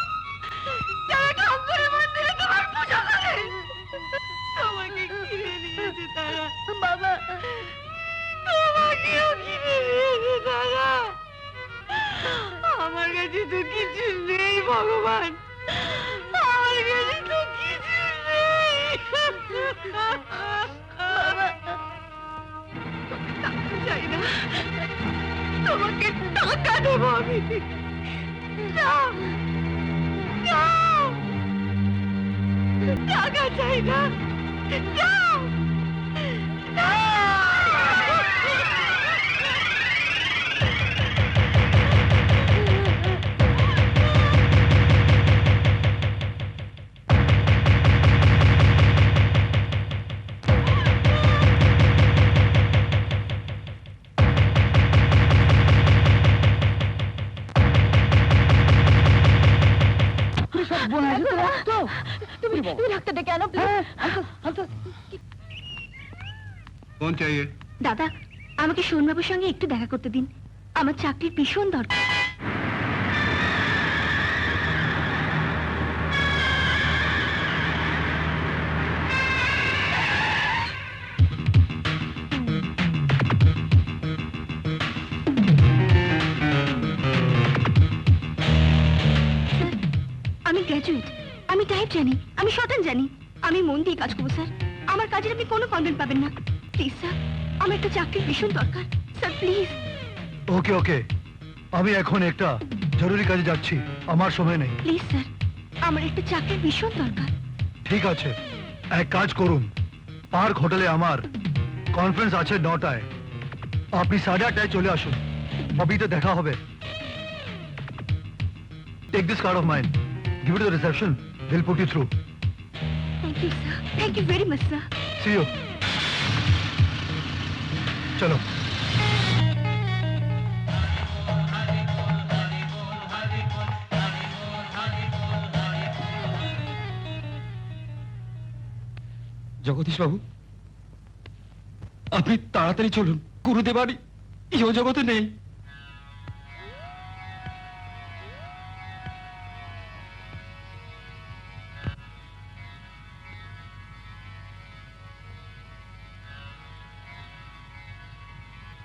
যারা কাম করে মন্দিরে তোমার পূজা করে। তোমাকে কিনে নিয়েছে তারা বাবা, তোমাকেও কিনে নিয়েছে তারা। আমার কাছে তো কিছু নেই ভগবান, আমার কাছে তো কিছু নেই। চাই না, তোমাকে টাকা দেবো আমি। যাও, যাও, টাকা চাই না, যাও, যাও। বলবো ডাক্তার ডেকে আনো প্লিজ। কোন চাইয়ে? দাদা, আমাকে সোনবাবুর সঙ্গে একটু দেখা করতে দিন, আমার চাকরির ভীষণ দরকার। আমি গ্র্যাজুয়েট, আমি টাইপ জানি, আমি শর্টহ্যান্ড জানি, আমি মন দিয়ে কাজ করবো স্যার। আমার কাজের আপনি কোনো কমপ্লেন পাবেন না। প্লিজ স্যার, আমার একটা চাকরির ভীষণ দরকার স্যার, প্লিজ। ওকে ওকে, আমি এখন একটা জরুরি কাজে যাচ্ছি, আমার সময় নেই। প্লিজ স্যার, আমার একটা চাকরির ভীষণ দরকার। ঠিক আছে, এক কাজ করুন, পার্ক হোটেলে আমার কনফারেন্স আছে 9টায়, আপনি 8:30টায় চলে আসুন, অবিতে দেখা হবে। Take this card of mine, give it to the reception, they'll put you through. Thank you sir, thank you very much sir. See you. চলো। জগদীশ বাবু, আপনি তাড়াতাড়ি চলুন, গুরুদেব আর ইহ জগতে নেই।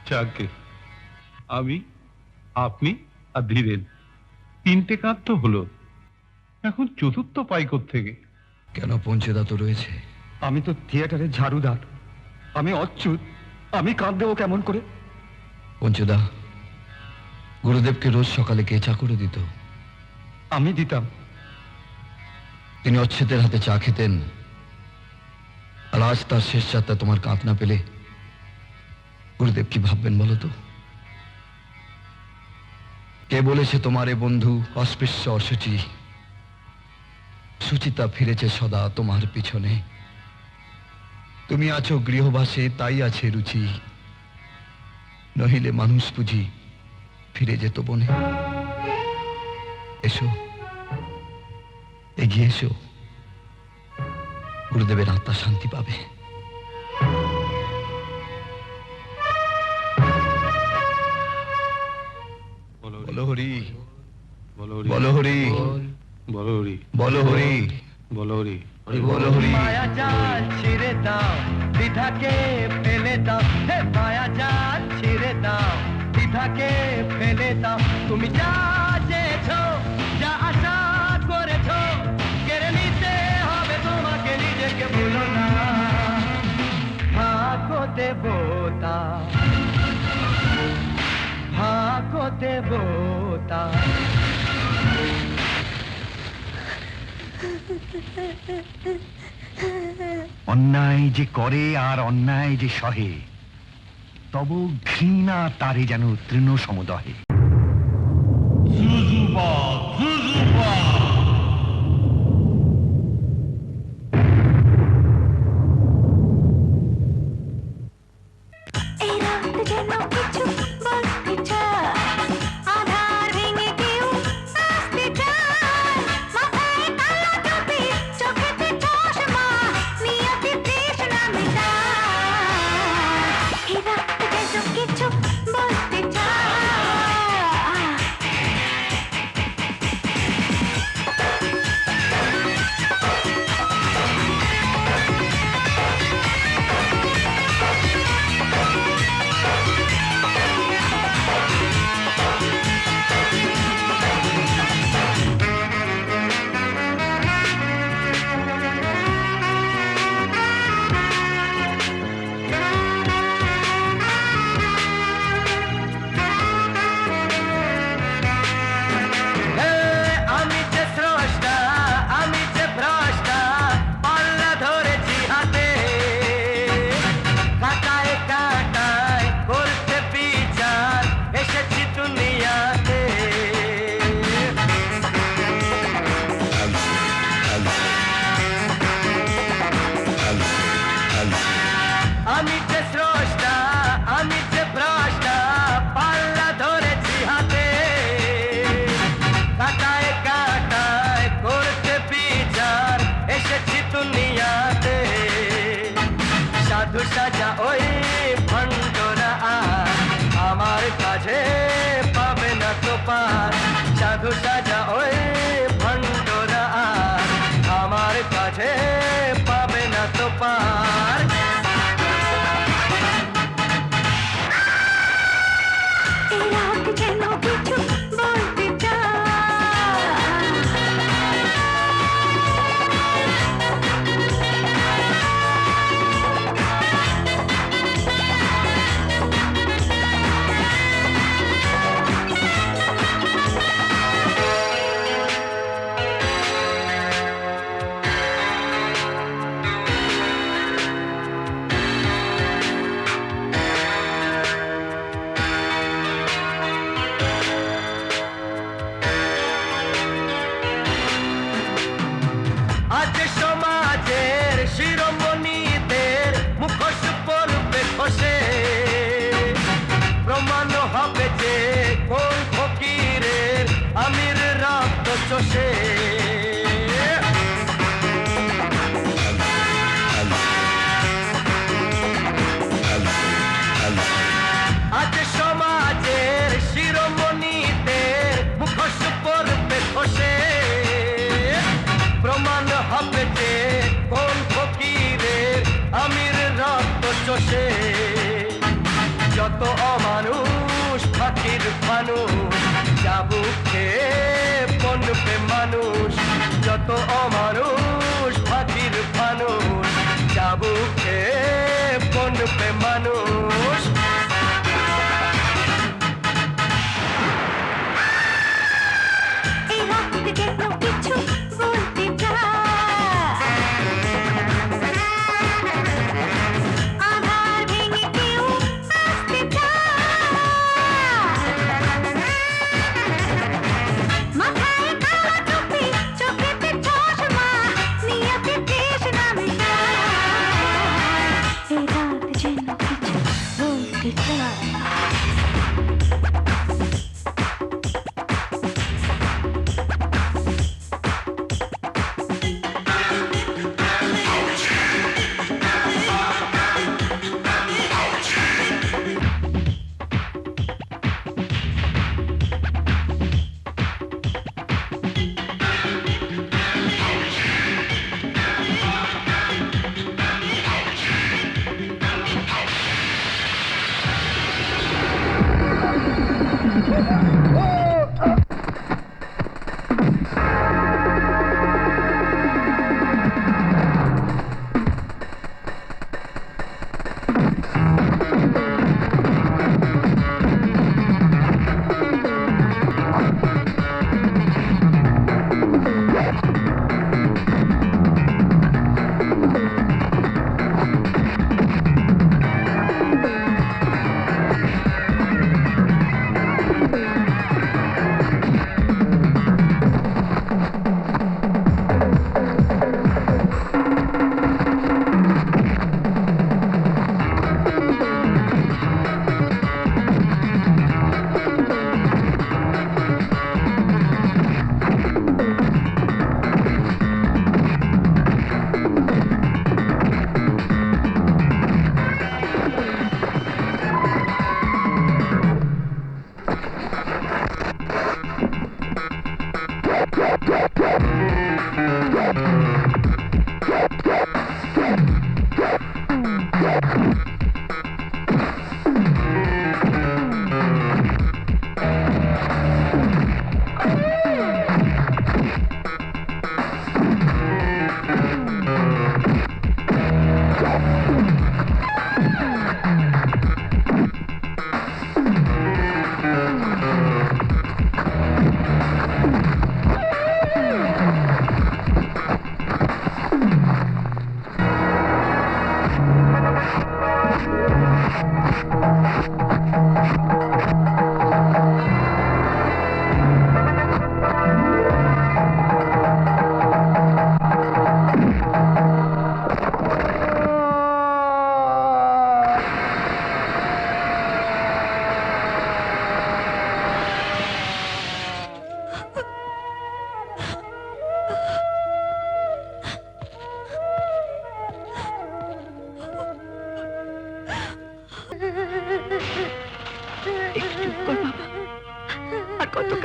যাকে আমি, আপনি আর ধীরেন, তিনটে কাঁধ তো হলো, এখন চতুর্থ পাই থেকে। কেন পঞ্চদা তো রয়েছে, আমি তো থিয়েটারের ঝাড়ুদার, আমি অচ্যুত, আমি কাঁদ দেবো কেমন করে? পঞ্চদা, গুরুদেবকে রোজ সকালে কে চা করে দিত? আমি দিতাম। তিনি অচ্ছেদের হাতে চা খেতেন, আর আজ তার শেষ যাত্রা তোমার কাঁধ না পেলে গুরুদেব কি ভাববেন বলো তো? কে বলেছে তোমার এ বন্ধু অস্পৃশ্য অসুচি? সুচিতা ফিরেছে সদা তোমার পিছনে, তুমি আছো গৃহবাসে তাই আছে রুচি, নহিলে মানুষ বুঝি ফিরে যেত বনে। এসো, এগিয়ে এসো, গুরুদেবের আত্মা শান্তি পাবে। বলো হরি, বলো হরি, বলো হরি, বলো হরি, বলো হরি, বলো হরি। মায়া জাল ছিঁড়ে দাও, দ্বিধাকে ফেলে দাও, হে মায়া জাল ছিঁড়ে দাও, দ্বিধাকে ফেলে দাও। তুমি যা চেয়েছো, যা আশা করেছো, কেড়ে নিতে হবে তোমাকে, নিজেকে ভুলো না। ভাগ্য দেবতা, ভাগ্য দেবতা। অন্যায় যে করে আর অন্যায় যে সহে, তব ঘৃণা তারে যেন তৃণ সমদহে। এসেছি সাধু সাজা ওই ভণ্ডরা আর আমার কাছে পাবে না তো পার। সাধু সাজা ওই ভণ্ডরা আর আমার কাছে পাবে না তো পার। এই রাত যেন কিছু বলতে চায়। আজ সমাজের শিরোমণিদের মুখোশ পড়বে খসে, প্রমাণ হবে যে কোন ফকিরের আমির রক্ত চষে। আজ সমাজের শিরোমণিদের মুখোশ পড়বে খসে, প্রমাণ হবে যে কোন ফকিরের আমির রক্ত চষে। যত অমানুষ ফাকির ফানুষ চাবুকে বনবে মানুষ। যত অমানুষ ফাকির ফানুষ চাবুকে বনবে মানুষ। এই রাত যেন কিছু বলতে চায়। আধার ভেঙে কেউ আসতে চায়। মাথায় কালো টুপি, চোখেতে চশমা, নিয়তে তৃষ্ণা মিটায়। এই রাত যেন কিছু বলতে চায়।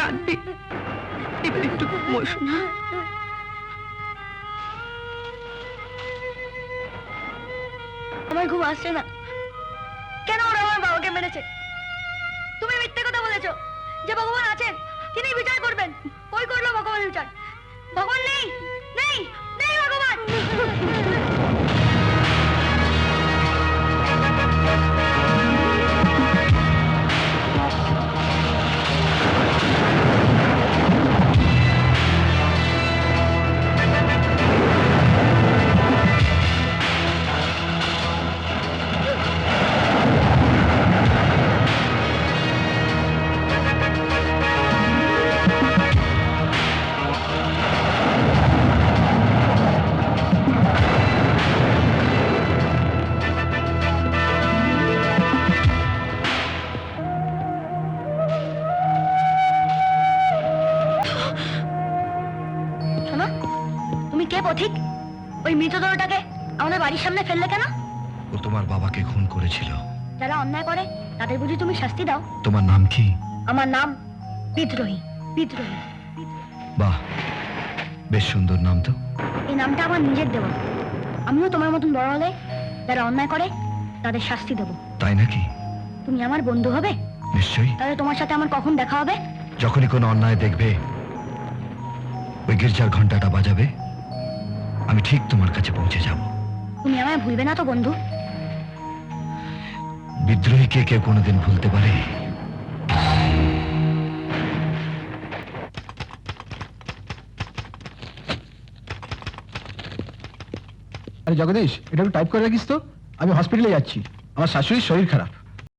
কাঁদবি। এবার একটু ঘুমোস না। আমার ঘুম আসছে না। কেন ওরা আমার বাবাকে মেরেছে? তুমি মিথ্যে কথা বলেছো যে ভগবান আছেন, তিনি বিচার করবেন। কই করলো ভগবান বিচার? ভগবান নেই, নেই, নেই ভগবান। শোনো, তুমি কে পথিক? ওই মৃতদেহটাকে আমাদের বাড়ির সামনে ফেললে কেন? ও তোমার বাবাকে খুন করেছিল। যারা অন্যায় করে তাদের বুঝি তুমি শাস্তি দাও? তোমার নাম কি? আমার নাম বিদ্রোহী। বিদ্রোহী। বাহ, বেশ সুন্দর নাম তো। এই নামটা আমার নিজের দেওয়া। আমিও তোমার মতন বড় হলে যারা অন্যায় করে তাদের শাস্তি দেবো। তাই নাকি? তুমি আমার বন্ধু হবে? নিশ্চয়ই। তাহলে তোমার সাথে আমার কখন দেখা হবে? যখনই কোনো অন্যায় দেখবে, ওই গির্জার ঘন্টাটা বাজাবে, আমি ঠিক তোমার কাছে পৌঁছে যাব। তুমি আমায় ভুলবে না তো বন্ধু? বিদ্রোহীকে কেউ কোনোদিন ভুলতে পারে? আরে জগদীশ, এটা একটু টাইপ করে রাখিস তো। আমি হসপিটালে যাচ্ছি, আমার শাশুড়ির শরীর খারাপ।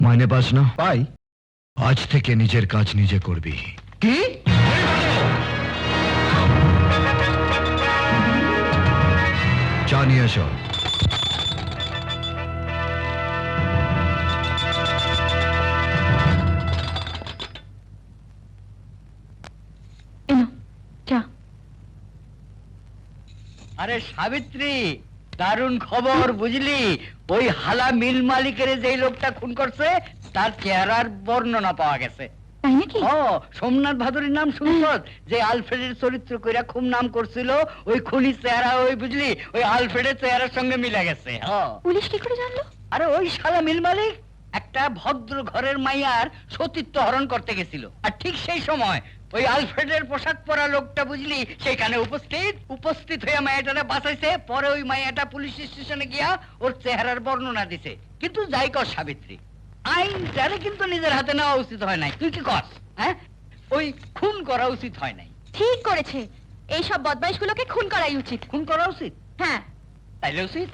মাইনে পাস না? পাই। আজ থেকে নিজের কাজ নিজে করবি। কি? চা নিয়ে এসো। এনো চা। আরে সাবিত্রী, দারুণ খবর বুঝলি? ওই হালা মিল মালিকের যেই লোকটা খুন করছে তার চেহারার বর্ণনা পাওয়া গেছে। তাই নাকি? ও, সোমনাথ ভাদুরীর নাম শুনছস? যে আলফ্রেডের চরিত্র কইরা খুব নাম করছিল, ওই খুনির চেহারা ওই বুঝলি ওই আলফ্রেডের চেহারার সঙ্গে মিলে গেছে। পুলিশ কি করে জানলো? আরে ওই শালা মিল মালিক একটা ভদ্র ঘরের মাইয়ার সতীত্ব হরণ করতে গেছিল, আর ঠিক সেই সময় ওই আলফ্রেডের পোশাক পরা লোকটা বুঝলি সেখানে উপস্থিত হয়ে মায়াটারে বাঁচাইছে। পরে ওই মাইয়াটা পুলিশ স্টেশনে গিয়া ওর চেহারার বর্ণনা দিছে। কিন্তু যাই কর সাবিত্রী, আইনটারে কিন্তু নিজের হাতে নেওয়া উচিত হয় নাই। তুই কি কর? হ্যাঁ, ওই খুন করা উচিত হয় নাই। ঠিক করেছে, এই সব বদমাইশগুলোকে খুন করাই উচিত। খুন করা উচিত? হ্যাঁ। তাইলে উচিত।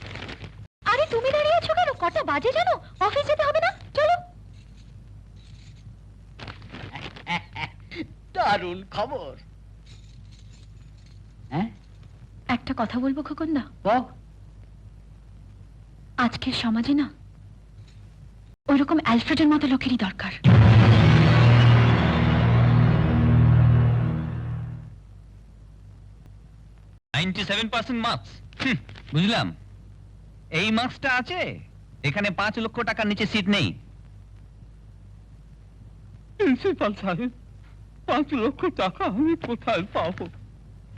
আরে তুমি দাঁড়িয়ে আছো কেন? কটা বাজে জানো? অফিস যেতে হবে না? চলো। দারুণ খবর। হ্যাঁ, একটা কথা বলবো খোকনদা? বল। আজকের সমাজে না ওইরকম অ্যালফ্রেডের মতো লোকেরই দরকার। 97% মার্কস। বুঝলাম, এই মার্কসটা আছে এখানে 5 লক্ষ টাকার নিচে সিট নেই। প্রিন্সিপাল সাহেব, 5 লক্ষ টাকা আমি কোথায় পাবো?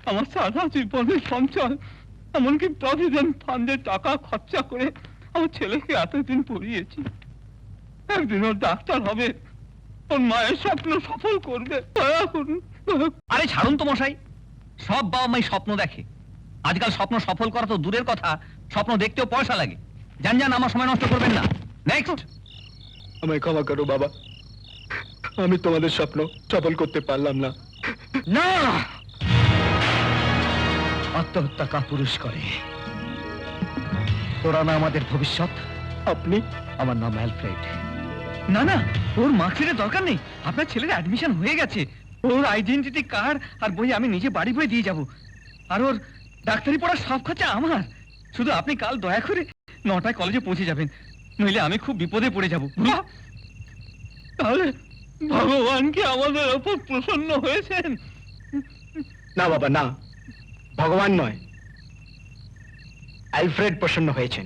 আমার সারা জীবনের সঞ্চয়, এমনকি প্রভিডেন্ট ফান্ডের টাকা খরচা করে আমার ছেলেকে এতদিন পড়িয়েছি। একদিন ও ডাক্তার হবে, ওর মায়ের স্বপ্ন সফল করবে। দয়া করুন। আরে ছাড়ুন তো মশাই, সব বাবা মাই স্বপ্ন দেখে। আজকাল স্বপ্ন সফল করা তো দূরের কথা, স্বপ্ন দেখতেও পয়সা লাগে। জান জান, আমার সময় নষ্ট করবেন না। নেক্সট। আমায় ক্ষমা করো বাবা, আমি তোমাদের স্বপ্ন সফল করতে পারলাম না। না, আত্মহত্যা কাপুরুষ করে। তোরা না আমাদের ভবিষ্যৎ। আপনি? আমার নাম অ্যালফ্রেড। না না, ওর মার্কশিটের দরকার নেই। আপনার ছেলের অ্যাডমিশন হয়ে গেছে। ওর আইডেন্টিটি কার্ড আর বই আমি নিজে বাড়ি বয়ে দিয়ে যাব। আর ওর ডাক্তারি পড়ার সব খরচা আমার। শুধু আপনি কাল দয়া করে 9টায় কলেজে পৌঁছে যাবেন, নইলে আমি খুব বিপদে পড়ে যাব। তাহলে ভগবান কি আমাদের ওপর প্রসন্ন হয়েছেন? না বাবা, না, ভগবান নয়, অ্যালফ্রেড প্রসন্ন হয়েছেন।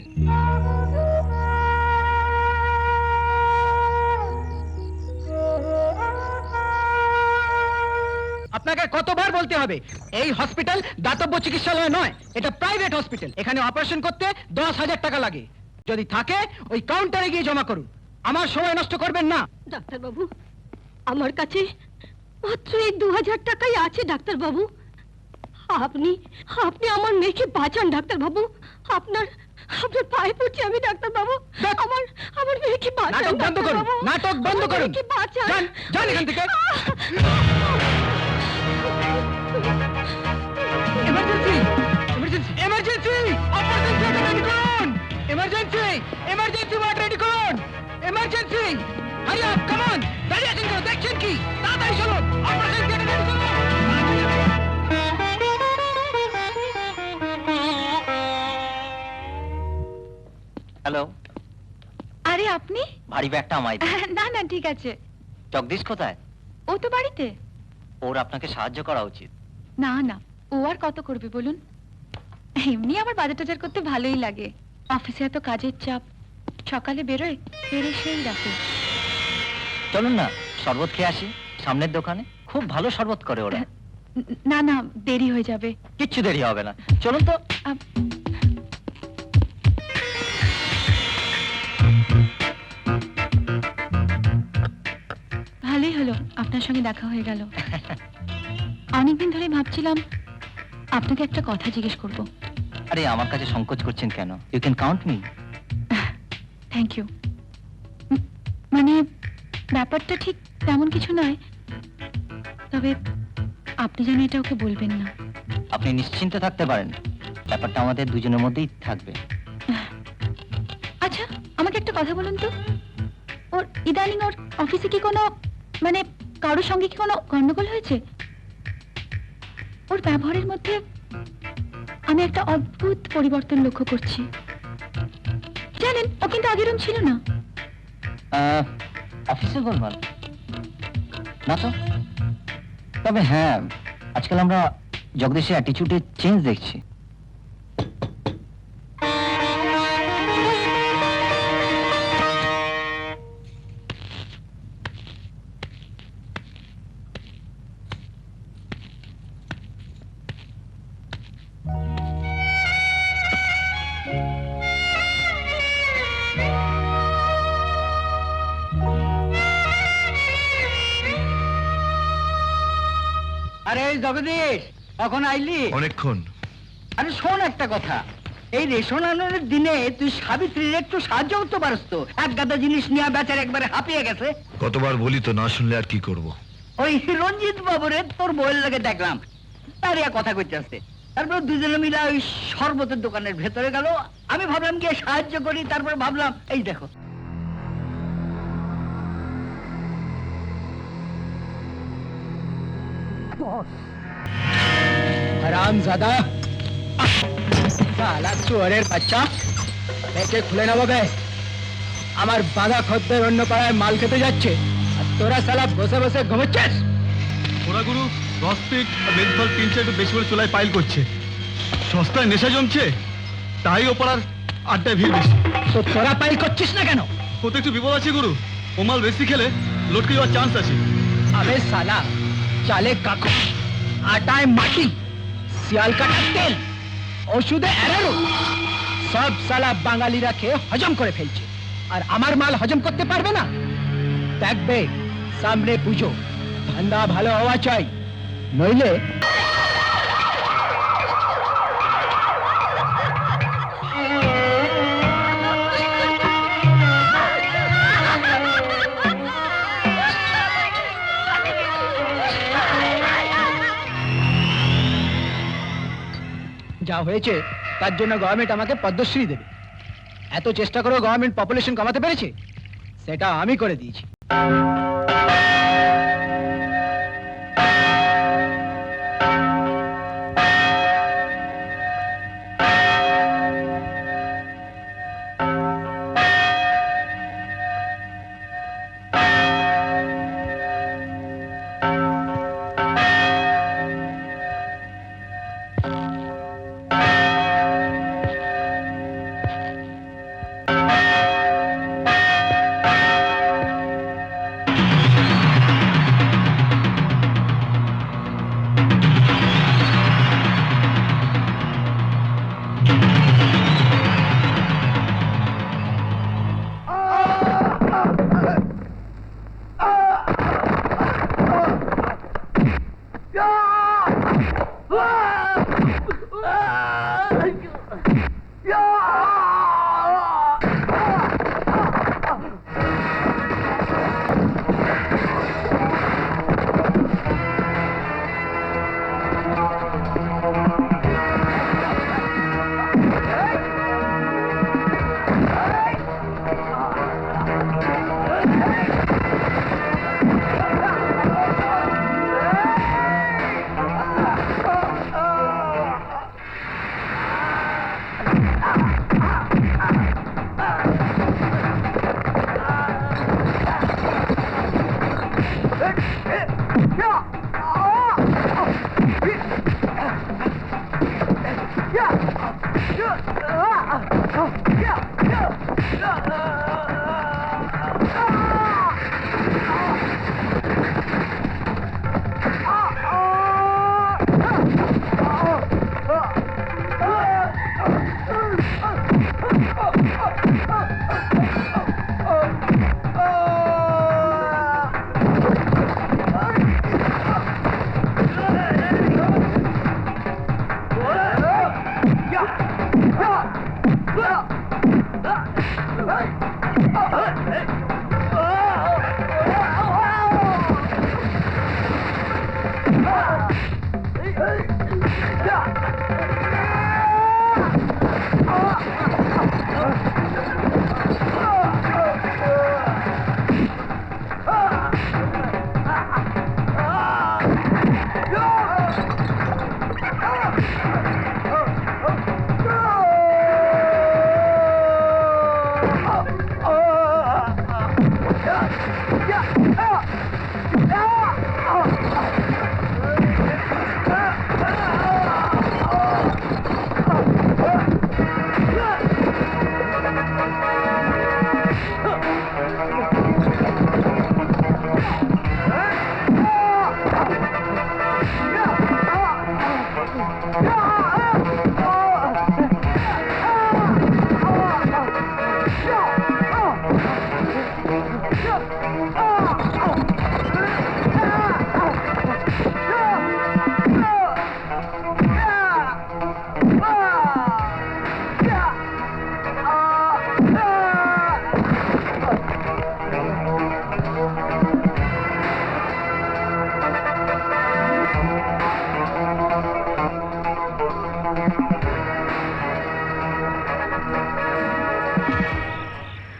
তোমাকে কতবার বলতে হবে, এই হসপিটাল দাতব্য চিকিৎসালয় নয়, এটা প্রাইভেট হসপিটাল। এখানে অপারেশন করতে 10,000 টাকা লাগে। যদি থাকে ওই কাউন্টারে গিয়ে জমা করুন, আমার সময় নষ্ট করবেন না। ডাক্তার বাবু, আমার কাছে মাত্র এই 2,000 টাকাই আছে ডাক্তার বাবু। আপনি আপনি আমার মেয়েকে বাঁচান ডাক্তার বাবু। আপনার আপনার পায়ে পড়ছি আমি ডাক্তার বাবু। আমার আমার মেয়েকে বাঁচান নাটক বন্ধ করুন, ডাক্তারবাবু। নাটক বন্ধ আমার করুন। মেয়েকে বাঁচান। যান, যান এখান থেকে। Emergency, emergency, emergency, operation theatre ready করুন। এমার্জেন্সি, এমার্জেন্সি ওয়ার্ড রেডি করুন। Emergency, hurry up, come on. দাঁড়িয়ে আছেন কেন? দেখছেন কি? তাড়াতাড়ি চলুন, অপারেশন থিয়েটার রেডি করুন। হ্যালো, আরে আপনি? ভারী ব্যাগটা আমায় দিন। না না ঠিক আছে। জগদীশ কোথায়? ও তো বাড়িতে। ওর আপনাকে সাহায্য করা উচিত। না না, ও আর কত করবে বলুন? এমনি আমার বাজার টাজার করতে ভালোই লাগে। অফিসে এত কাজের চাপ, সকালে বেরোয়, ফেরে সেই রাতে। চলুন না, শরবত খেয়ে আসি সামনের দোকানে, খুব ভালো শরবত করে ওরা। না না, দেরি হয়ে যাবে। কিচ্ছু দেরি হবে না, চলুন তো। ভালোই হলো আপনার সঙ্গে দেখা হয়ে গেল। অনেকদিন ধরে ভাবছিলাম আপনাকে একটা কথা জিজ্ঞেস করব। আরে আমার কাছে সংকোচ করছেন কেন? You can count me. Thank you. মানে ব্যাপারটা ঠিক তেমন কিছু নয়, তবে আপনি যেন এটা ওকে বলবেন না। আপনি নিশ্চিন্তে থাকতে পারেন, ব্যাপারটা আমাদের দুজনের মধ্যেই থাকবে। আচ্ছা, আমাকে একটা কথা বলুন তো, ওর ইদানিং ওর অফিসে কি কোনো মানে কারোর সঙ্গে কি কোনো গন্ডগোল হয়েছে? ওর ব্যবহারের মধ্যে আমি একটা অদ্ভুত পরিবর্তন লক্ষ্য করছি। জানেন, ও কিন্তু আগের রকম ছিল না। অফিসে বলবেন না তো, তবে হ্যাঁ, আজকাল আমরা জগদীশের অ্যাটিটিউডে চেঞ্জ দেখছি। আরে এই জগদীশ, কখন আইলি? অনেকক্ষণ। আরে শোন একটা কথা, এই রেশন আননের দিনে তুই সাবিত্রীর একটু সাহায্য করতে পারস তো? এক গাদা জিনিস নিয়ে বেচার একবারে হাঁপিয়ে গেছে। কতবার বলি তো, না শুনলে আর কি করব? ওই রঞ্জিত বাবুরে তোর বইয়ের লাগে দেখলাম, তার কথা করতে। তারপর দুজনে মিলে ওই শরবতের দোকানের ভেতরে গেল। আমি ভাবলাম গিয়ে সাহায্য করি, তারপর ভাবলাম এই দেখো। হারামজাদা, শালা চোরের বাচ্চা, একে খুলে নেবো বে। আমার বাঁধা খদ্দের অন্য পাড়ায় মাল খেতে যাচ্ছে, আর তোরা শালা বসে বসে ঘুমোচ্ছিস। ওরা গুরু 10 পিক বেঞ্চফল 3 একটু বেশি করে চুলায় পাইল করছে, সস্তায় নেশা জমছে, তাই ওপাড়ার আড্ডায় ভিড় বেশি। তো তোরা পাইল করছিস না কেন? কোথাও একটু বিপদ আছে গুরু, ও মাল বেশি খেলে লটকে যাওয়ার চান্স আছে। আবে শালা, চালে কাকু, আটায় মাটি, শিয়াল কাটার তেল, ওষুধে অ্যারারো, সব শালা বাঙালিরা খেয়ে হজম করে ফেলছে, আর আমার মাল হজম করতে পারবে না। দেখবে সামনে পুজো, ধান্দা ভালো হওয়া চাই, নইলে যা হয়েছে তার জন্য গভর্নমেন্ট আমাকে পদ্মশ্রী দেবে। এত চেষ্টা করেও গভর্নমেন্ট পপুলেশন কমাতে পেরেছে? সেটা আমি করে দিয়েছি।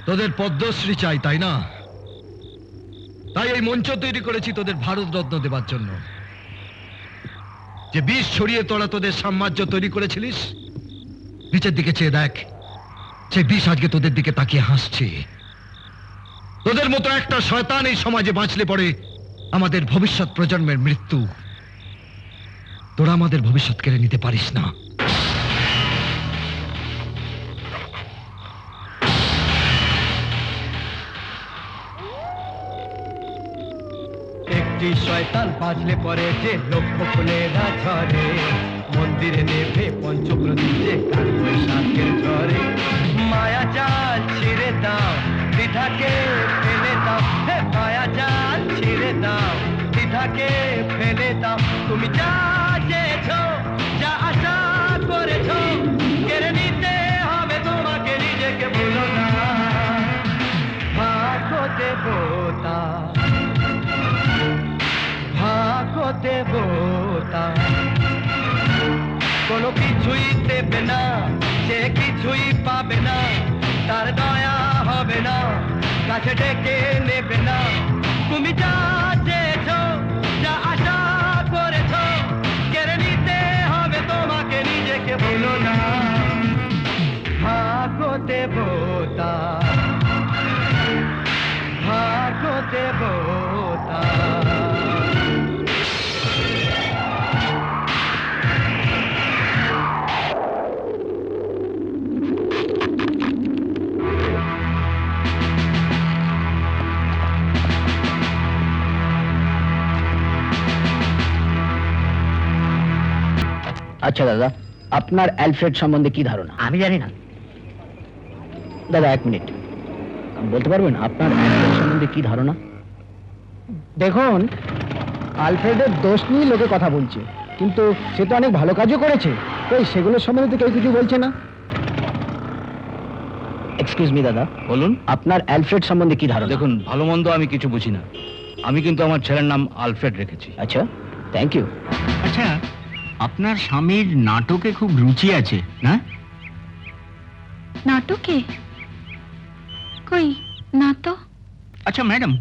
তোদের পদ্মশ্রী চাই, তাই না? তাই এই মঞ্চ তৈরি করেছি তোদের ভারত রত্ন দেবার জন্য। যে বিষ ছড়িয়ে তোরা তোদের সাম্রাজ্য তৈরি করেছিলিস, নিচের দিকে চেয়ে দেখ, সেই বিষ আজকে তোদের দিকে তাকিয়ে হাসছে। তোদের মতো একটা শয়তান এই সমাজে বাঁচলে পড়ে আমাদের ভবিষ্যৎ প্রজন্মের মৃত্যু। তোরা আমাদের ভবিষ্যৎ কেড়ে নিতে পারিস না। একটি শয়তান বাজলে পরে যে লক্ষ ফুলেরা ঝরে, মন্দিরে নেভে পঞ্চপ্রদীপ যে কাল বৈশাখের ঝরে। মায়া জাল ছিঁড়ে দাও, দ্বিধাকে ফেলে দাও, হে মায়া জাল ছিঁড়ে দাও, দ্বিধাকে ফেলে দাও। তুমি যা চেয়েছো, যা আশা করেছো, কেড়ে নিতে হবে তোমাকে, নিজেকে ভুলো না। ভাগ্য দেবতা, ভাগ্য দেবতা কোনো কিছুই দেবে না, সে কিছুই পাবে না, তার দয়া হবে না, কাছে ডেকে নেবে না। তুমি যা চেয়েছো, যা আশা করেছো, কেড়ে নিতে হবে তোমাকে, নিজেকে ভুলো না। ভাগ্য দেবতা, ভাগ্য দেবতা। আচ্ছা দাদা, আপনার অ্যালফ্রেড সম্বন্ধে কি ধারণা? আমি জানি না। দাদা এক মিনিট, বলতে পারবেন আপনার অ্যালফ্রেড সম্বন্ধে কি ধারণা? দেখুন, আলফ্রেডের দোষ নিয়ে লোকে কথা বলছে, কিন্তু সে তো অনেক ভালো কাজও করেছে। ওই সেগুলোর সম্বন্ধে তো কেউ কিছু বলছে না। এক্সকিউজ মি দাদা, বলুন। আপনার অ্যালফ্রেড সম্বন্ধে কি ধারণা? দেখুন, ভালো মন্দ আমি কিছু বুঝি না, আমি কিন্তু আমার ছেলের নাম আলফ্রেড রেখেছি। আচ্ছা, থ্যাংক ইউ। আচ্ছা, আপনার স্বামীর নাটকে খুব রুচি আছে না? নাটকে? কই না তো। আচ্ছা ম্যাডাম,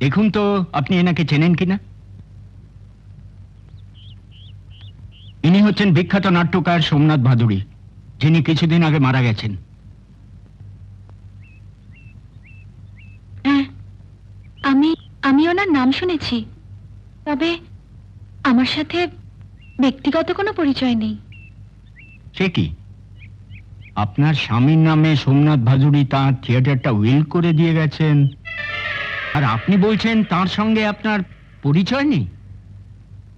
দেখুন তো আপনি এনাকে চেনেন কিনা? ইনি হচ্ছেন বিখ্যাত নাট্যকার সোমনাথ ভাদুড়ী, যিনি কিছুদিন আগে মারা গেছেন। হ্যাঁ, আমি ওনার নাম শুনেছি, তবে আমার সাথে ব্যক্তিগত কোনো পরিচয় নেই। সে কি, আপনার স্বামীর নামে সোমনাথ ভাদুড়ী তাঁর থিয়েটারটা উইল করে দিয়ে গেছেন, আর আপনি বলছেন তার সঙ্গে আপনার পরিচয় নেই?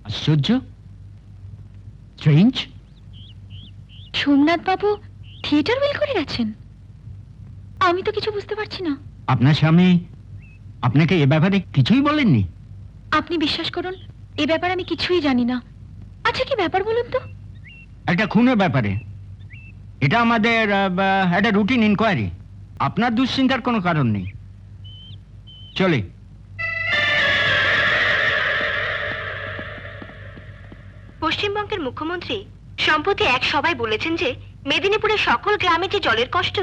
আশ্চর্য, strange. Somnath Babu theatre will করে গেছেন? আমি তো কিছু বুঝতে পারছি না। আপনার স্বামী আপনাকে এ ব্যাপারে কিছুই বলেননি? আপনি বিশ্বাস করুন, এ ব্যাপারে আমি কিছুই জানি না। আচ্ছা, কি ব্যাপার বলুন তো? একটা খুনের ব্যাপারে। এটা আমাদের একটা রুটিন ইনকোয়ারি। আপনার দুশ্চিন্তার কোনো কারণ নেই। চলে। পশ্চিমবঙ্গের মুখ্যমন্ত্রী সম্প্রতি এক সভায় বলেছেন যে মেদিনীপুরের সকল গ্রামে যে জলের কষ্ট।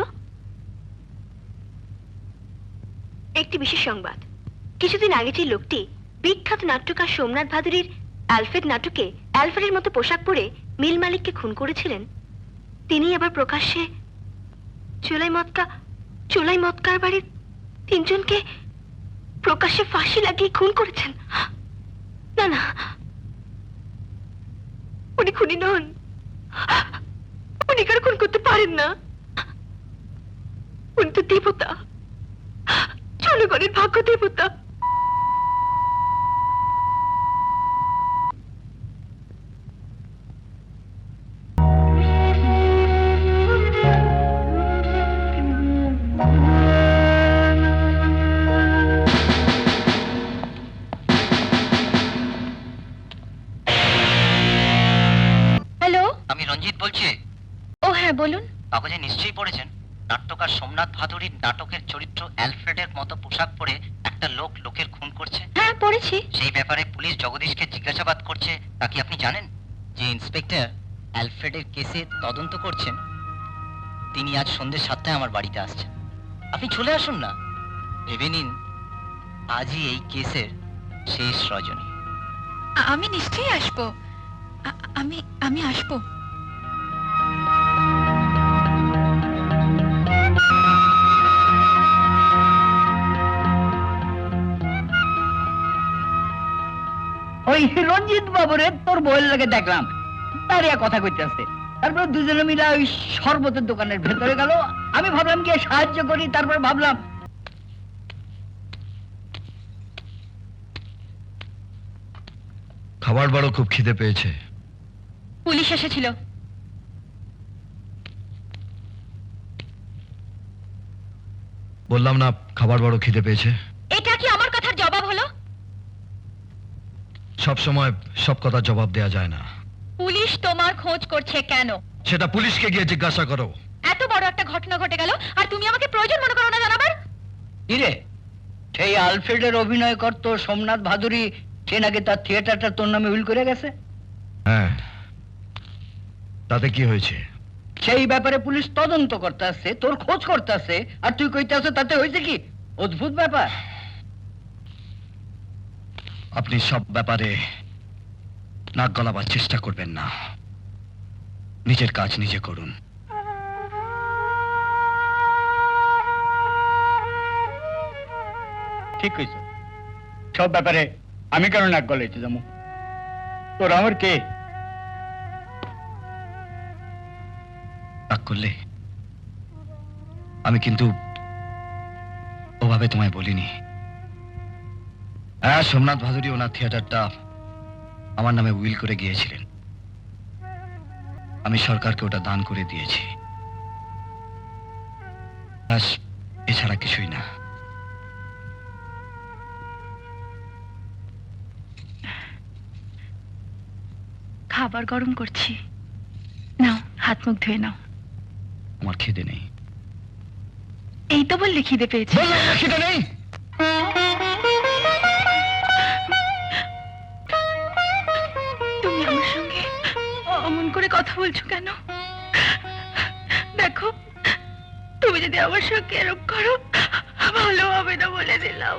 একটি বিশেষ সংবাদ, কিছুদিন আগে যে লোকটি বিখ্যাত নাট্যকার সোমনাথ ভাদুরীর অ্যালফ্রেড নাটকে অ্যালফ্রেডের মতো পোশাক পরে মিল মালিককে খুন করেছিলেন, তিনি আবার প্রকাশ্যে চোলাই মৎকার বাড়ির 3 জনকে প্রকাশ্যে ফাঁসি লাগিয়ে খুন করেছেন। না না, উনি খুনি নন, উনি কারো খুন করতে পারেন না। উনি তো দেবতা, জনগণের ভাগ্য দেবতা। হ্যালো, আমি রঞ্জিত বলছি। ও হ্যাঁ বলুন। কাগজে নিশ্চয়ই পড়েছেন নাট্যকার সোমনাথ ভাদুরীর নাটকের চরিত্র অ্যালফ্রেডের মতো পোশাক পরে একটা লোক লোকের খুন করছে। হ্যাঁ পড়েছি। সেই ব্যাপারে পুলিশ জগদীশকে জিজ্ঞাসাবাদ করছে। তা কি আপনি জানেন যে ইন্সপেক্টর অ্যালফ্রেডের কেসে তদন্ত করছেন? তিনি আজ সন্ধ্যে 7টায় আমার বাড়িতে আসছেন। আপনি চলে আসুন না, ভেবে নিন আজই এই কেসের শেষ রজনী। আমি নিশ্চয়ই আসবো। আমি আসবো। ওই রঞ্জিত বাবুরে তোর বইয়ের লাগে দেখলাম, দাঁড়িয়ে কথা কইতে আসছে। তারপর দুজনে মিলে ওই শরবতের দোকানের ভেতরে গেল। আমি ভাবলাম কি সাহায্য করি, তারপর ভাবলাম খাবার বড় খুব খিদে পেয়েছে। পুলিশ এসেছিল। বললাম না খাবার বড় খিদে পেয়েছে। এটা কি আমার কথার জবাব হলো? সব সময় সব কথা জবাব দেয়া যায় না। পুলিশ তোমার খোঁজ করছে কেন? সেটা পুলিশকে গিয়ে জিজ্ঞাসা করো। এত বড় একটা ঘটনা ঘটে গেল আর তুমি আমাকে প্রয়োজন মনে করো না জানাবার? কিরে, সেই আলফ্রেডের অভিনয় করতো সোমনাথ ভাদুরী, সে নাকি তার থিয়েটারটা তোর নামে উইল করে গেছে। হ্যাঁ, তাতে কি হয়েছে? সেই ব্যাপারে পুলিশ তদন্ত করতে আসছে, তোর খোঁজ করতে আসছে, আর তুই কইতে আসছে তাতে হয়েছে কি? অদ্ভুত ব্যাপার। আপনি সব ব্যাপারে নাক গলাবার চেষ্টা করবেন না। নিজের কাজ নিজে করুন। ঠিক কইছ, সব ব্যাপারে আমি কেন নাক গলাইতে যাবো? তোর আমার কে? রাগ করলে? আমি কিন্তু ওভাবে তোমায় বলিনি। হ্যাঁ, সোমনাথ ভাদুরী ওনার থিয়েটারটা আমার নামে উইল করে গিয়েছিলেন। আমি সরকারকে ওটা দান করে দিয়েছি। ব্যাস, এছাড়া কিছুই না। খাবার গরম করছি, নাও হাত মুখ ধুয়ে নাও। আমার খিদে নেই। এই তো বললে খিদে পেয়েছে। বললাম না খিদে নেই। তুমি আমার সঙ্গে অমন করে কথা বলছো কেন? দেখো, তুমি যদি আমার সঙ্গে এরকম করো ভালো হবে না বলে দিলাম।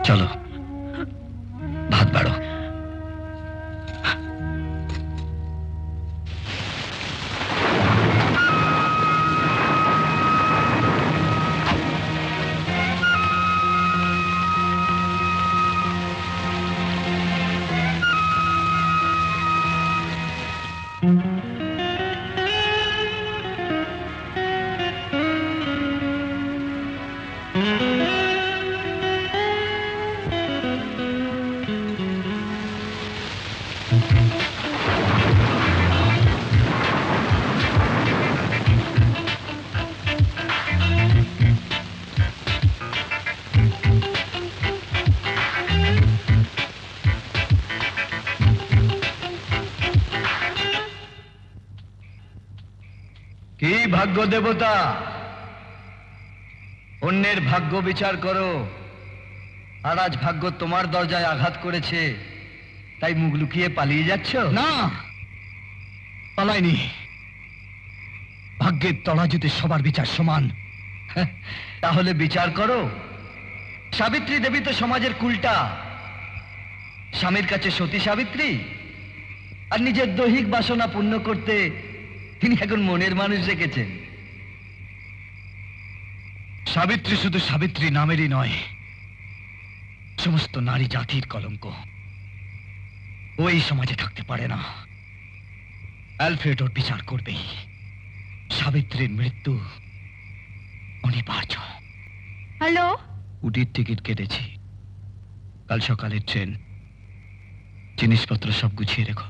চলো, ভাত বাড়ো। কি ভাগ্য দেবতা, অন্যের ভাগ্য বিচার করো, আর আজ ভাগ্য তোমার দরজায় আঘাত করেছে, তাই মুখ লুকিয়ে পালিয়ে যাচ্ছ? না, পালাইনি। ভাগ্যের তরাজুতে সবার বিচার সমান। তাহলে বিচার করো। সাবিত্রী দেবী তো সমাজের কুলটা। স্বামীর কাছে সতী সাবিত্রী, আর নিজের দৈহিক বাসনা পূর্ণ করতে তিনি এখন মনের মানুষ রেখেছেন। সাবিত্রী শুধু সাবিত্রী নামেরই নয়, সমস্ত নারী জাতির কলঙ্ক। ওই সমাজে থাকতে পারে না। অ্যালফ্রেড ওর বিচার করবেই। সাবিত্রীর মৃত্যু অনিবার্য। হ্যালো, উটির টিকিট কেটেছি, কাল সকালের ট্রেন। জিনিসপত্র সব গুছিয়ে রেখো।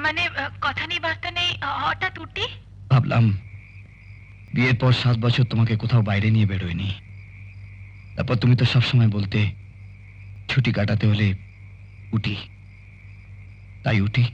মানে কথা নেই বার্তা নেই, হঠাৎ উঠি। ভাবলাম বিয়ের পর 7 বছর তোমাকে কোথাও বাইরে নিয়ে বেরোয়নি। তারপর তুমি তো সবসময় বলতে ছুটি কাটাতে হলে উঠি, তাই উঠি।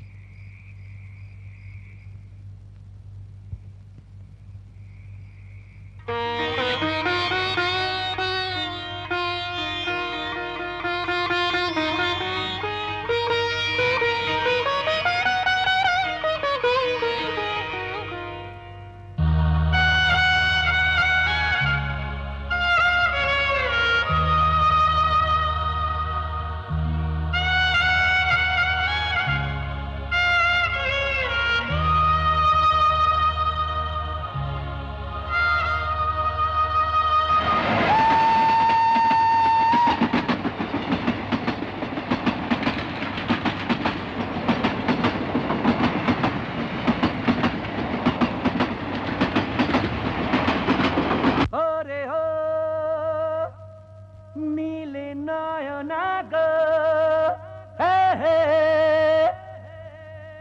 নীলে নয়না গো,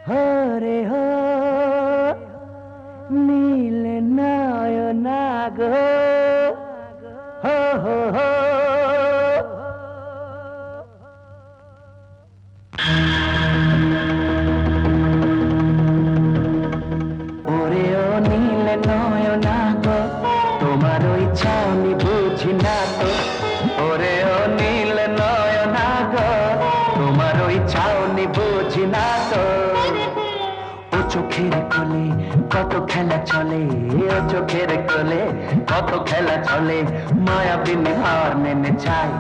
হরে হো নীলে নয়না গো, হো হো হো। ওরে ও নীলে নয়না গো, তোমার ওই ছাউনি বুঝি না তো। ওরে ও নীল নয়না গো, তোমার ওই ছাউনি বুঝি না তো। ও চোখের কোলে কত খেলা চলে, ও চোখের কোলে কত খেলা চলে, মায়াবিনী হার মেনে চাই।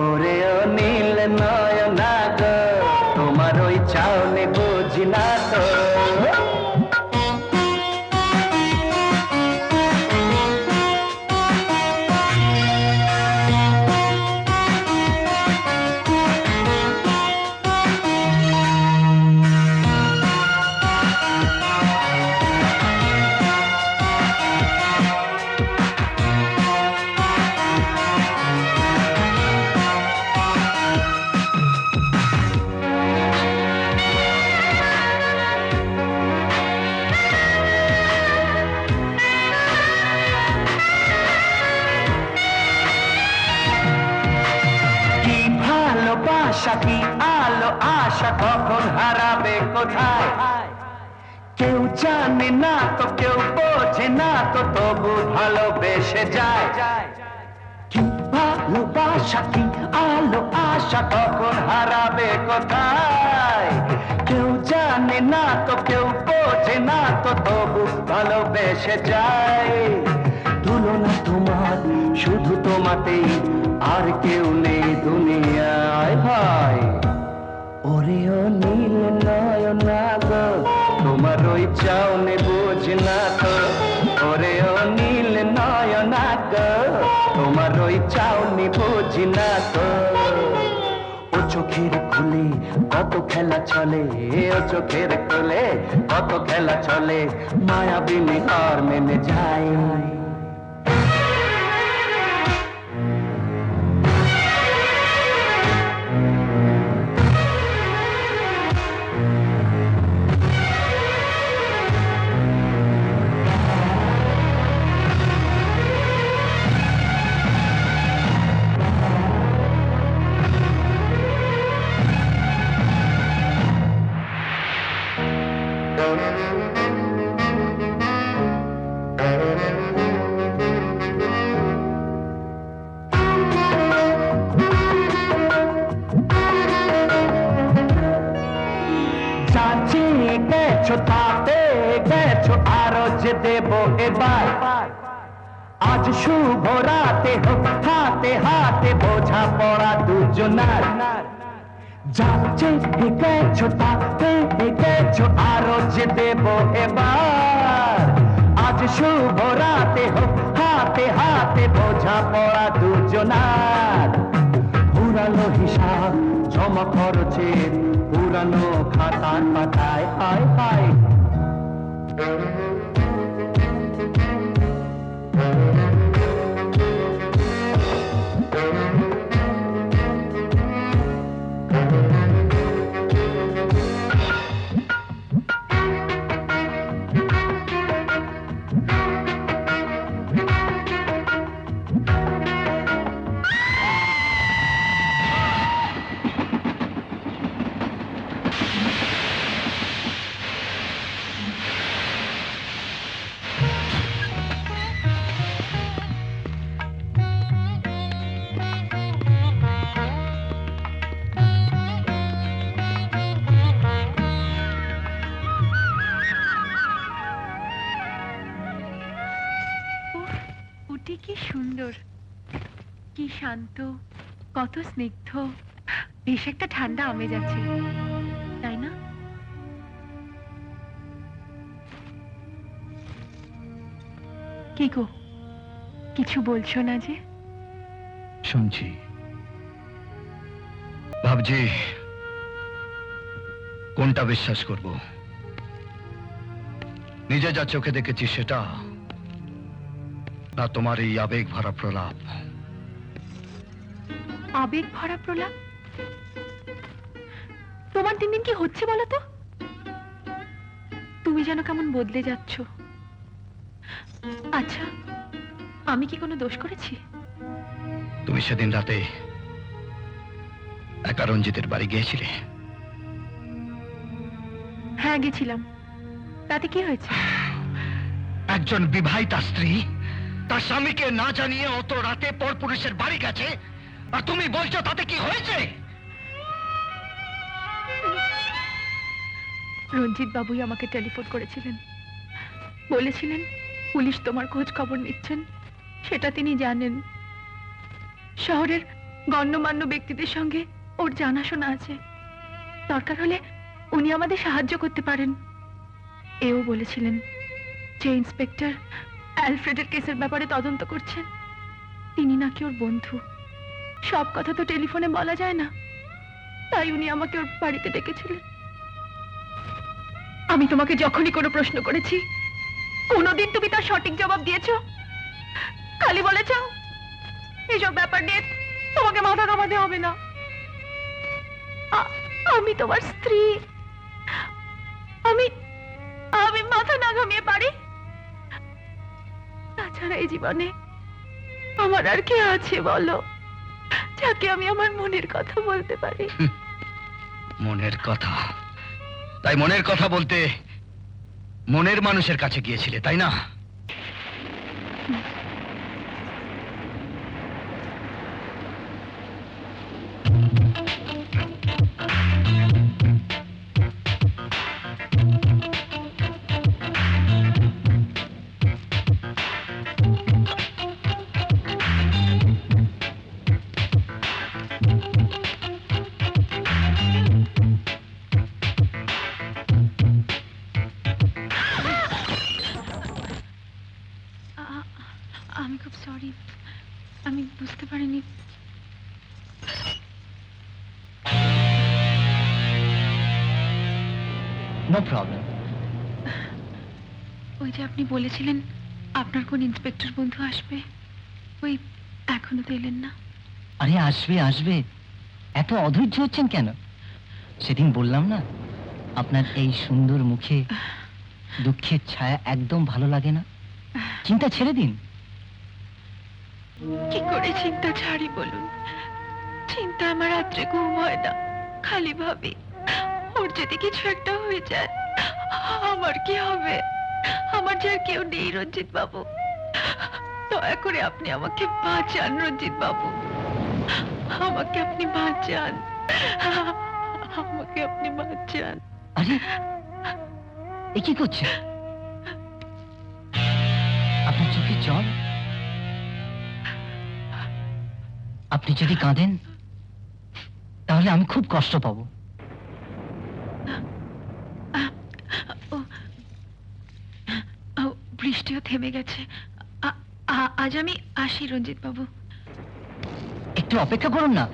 ওরে ও নীল নয়না গো, তোমার ওই ছাউনি বুঝি না তো। ভালোবাসা কি আলো আশা কখন হারাবে কোথায়, কেউ জানে না তো কেউ বোঝে না তো, তবু ভালোবেসে যায়। কি ভালোবাসা কি আলো আশা কখন হারাবে কোথায়, কেউ জানে না তো কেউ বোঝে না তো, তবু ভালোবেসে যায়। তুলনা তোমার শুধু তোমাতেই, আর কেউ নেই দুনিয়ায় ভাই। ওরে ও নীল নয়না গো, তোমার ওই চাউনি বুঝি না তো। ওরে ও নীল নয়না গো, তোমার ওই চাউনি বুঝি না তো। ও চোখের খুলে কত খেলা চলে, ও চোখের খুলে কত খেলা চলে, মায়াবিনী হার মেনে যায়। দেব এবার। আজ শুভ রাতে হোক হাতে হাতে বোঝা পড়া দুজনার। যাচ্ছে হেঁটেছো তাতে হেঁটেছো আরো যে দেব এবার। আজ শুভ রাতে হোক হাতে হাতে বোঝা পড়া দুজনার। পুরানো হিসাব জমা খরচের পুরানো খাতার পাতায় হায় হায়। উটি কি সুন্দর, কি শান্ত, কত স্নিগ্ধ, বেশ একটা ঠান্ডা আমেজ আছে, তাই না? কি গো, কিছু বলছো না যে? শুনছি, ভাবছি কোনটা বিশ্বাস করব, নিজে যা চোখে দেখেছি সেটা, না তোমার এই আবেগ ভরা প্রলাপ। আবেগ ভরা প্রলাপ? তোমার দিন দিন কি হচ্ছে বলো তো? তুমি যেন কেমন বদলে যাচ্ছ। আচ্ছা, আমি কি কোনো দোষ করেছি? তুমি সেদিন রাতে একা রঞ্জিতের বাড়ি গিয়েছিলে? হ্যাঁ গেছিলাম, তাতে কি হয়েছে? একজন বিবাহিতা স্ত্রী তার স্বামীকে না জানিয়ে অত রাতে পরপুরুষের বাড়ি গেছে, আর তুমি বলছো তাতে কি হয়েছে? রঞ্জিত বাবুই আমাকে টেলিফোন করেছিলেন, বলেছিলেন পুলিশ তোমার খোঁজ খবর নিচ্ছেন, সেটা তিনি জানেন। শহরের গণ্যমান্য ব্যক্তিদের সঙ্গে ওর জানাশোনা আছে, দরকার হলে উনি আমাদের সাহায্য করতে পারেন। এও বলেছিলেন যে ইন্সপেক্টর অ্যালফ্রেডের কেসের ব্যাপারে তদন্ত করছেন, তিনি নাকি ওর বন্ধু। সব কথা তো টেলিফোনে বলা যায় না, তাই উনি আমাকে ওর বাড়িতে ডেকেছিলেন। আমি তোমাকে যখনই কোনো প্রশ্ন করেছি, কোনোদিন তুমি তার সঠিক জবাব দিয়েছো? খালি বলেছ এসব ব্যাপার নিয়ে তোমাকে মাথা ঘামাতে হবে না। আমি তোমার স্ত্রী, আমি আমি মাথা না ঘামিয়ে পারি? তাছাড়া এই জীবনে আমার আর কে আছে বলো, যাকে আমি আমার মনের কথা বলতে পারি? মনের কথা? তাই মনের কথা বলতে মনের মানুষের কাছে গিয়েছিলে, তাই না? আমি খুব সরি, আমি বুঝতে পারিনি। No problem. ওই যে আপনি বলেছিলেন আপনার কোন ইন্সপেক্টর বন্ধু আসবে, ওই এখনো তো এলেন না। আরে আসবে আসবে, এত অধৈর্য হচ্ছেন কেন? সেদিন বললাম না, আপনার এই সুন্দর মুখে দুঃখের ছায়া একদম ভালো লাগে না। চিন্তা ছেড়ে দিন। কি করে চিন্তা ছাড়ি বলুন? চিন্তা আমার রাত্রে ঘুম হয় না, খালি ভাবি ওর যদি কিছু একটা হয়ে যায় আমার কি হবে? আমার যে আর কেউ নেই রঞ্জিত বাবু, দয়া করে আপনি আমাকে বাঁচান রঞ্জিত বাবু, আমাকে আপনি বাঁচান, আমাকে আপনি বাঁচান। আরে এ কি করছে? চোখের জল? আপনি যদি কাঁদেন তাহলে আমি খুব কষ্ট পাবো। বৃষ্টিও থেমে গেছে। আজ আমি আসি রঞ্জিত বাবু। একটু অপেক্ষা করুন না,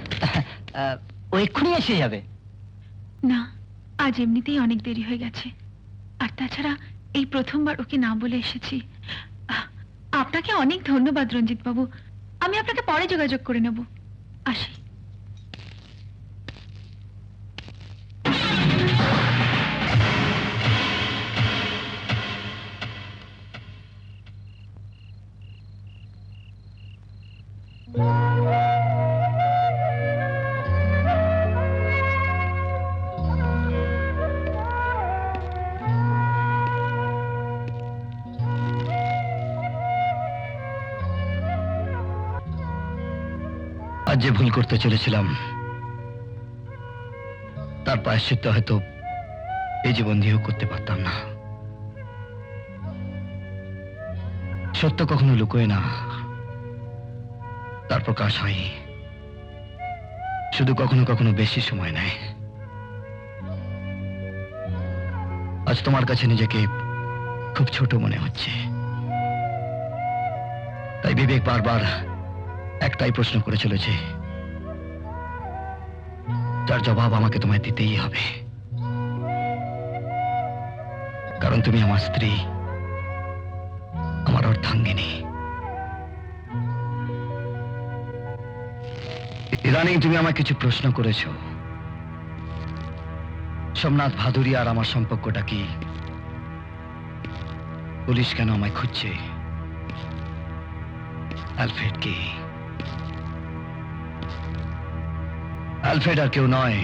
ও এক্ষুনি এসে যাবে। না, আজ এমনিতেই অনেক দেরি হয়ে গেছে। আর তাছাড়া এই প্রথমবার ওকে না বলে এসেছি। আপনাকে অনেক ধন্যবাদ রঞ্জিত বাবু। আমি আপনাকে পরে যোগাযোগ করে নেব। আসি। আজ যে ভুল করতে চলেছিলাম তার প্রায়শ্চিত্ত হয়তো এই জীবন দিয়েও করতে পারতাম না। সত্য কখনো লুকোয় না, তার প্রকাশ হয়, শুধু কখনো কখনো বেশি সময় নেয়। আজ তোমার কাছে নিজেকে খুব ছোট মনে হচ্ছে, তাই বিবেক বারবার একটাই প্রশ্ন করে চলেছে, যার জবাব আমাকে তোমায় দিতেই হবে। কারণ তুমি আমার স্ত্রী, আমার অর্ধাঙ্গিনী। ইদানিং তুমি আমায় কিছু প্রশ্ন করেছো। সোমনাথ ভাদুরী আর আমার সম্পর্কটা কি? পুলিশ কেন আমায় খুঁজছে? অ্যালফ্রেড কি? অ্যালফ্রেড আর কেউ নয়,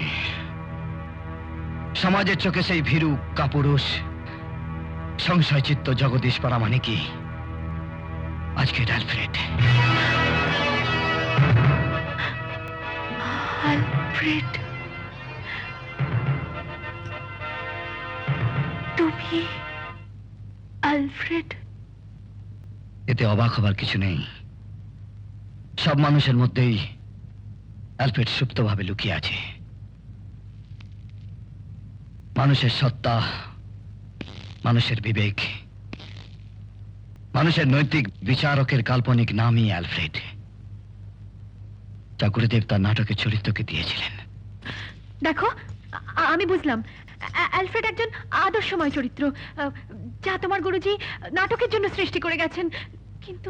সমাজের চোখে সেই ভীরু কাপুরুষ সংশয় চিত্ত জগদীশ পরামানিকি আজকে অ্যালফ্রেড। আলফ্রেড, তুমি আলফ্রেড? এতে অবাক হবার কিছু নেই। সব মানুষের মধ্যেই অ্যালফ্রেড সুপ্তভাবে লুকিয়ে আছে। মানুষের সত্তা, মানুষের বিবেক, মানুষের নৈতিক বিচারকের কাল্পনিক নামই অ্যালফ্রেড, যা গুরুদেব তার নাটকের চরিত্রকে দিয়েছিলেন। দেখো, আমি বুঝলাম অ্যালফ্রেড একজন আদর্শময় চরিত্র, যা তোমার গুরুজি নাটকের জন্য সৃষ্টি করে গেছেন। কিন্তু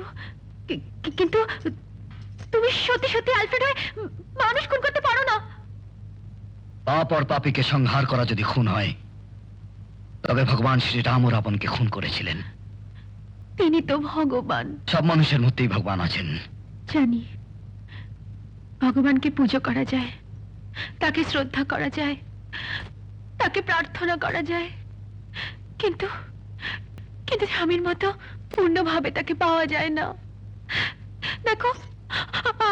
কিন্তু তুমি সত্যি সত্যি অ্যালফ্রেড হয়ে মানুষ খুন করতে পারো না। পাপ আর পাপীকে সংহার করা যদি খুন হয়, তবে ভগবান শ্রীরাম ও রাবণকে খুন করেছিলেন। তিনি তো ভগবান। সব মানুষের মধ্যেই ভগবান আছেন। জানি, ভগবানকে পুজো করা যায়, তাকে শ্রদ্ধা করা যায়, তাকে প্রার্থনা করা যায়, কিন্তু কিন্তু স্বামীর মতো পূর্ণভাবে তাকে পাওয়া যায় না। দেখো,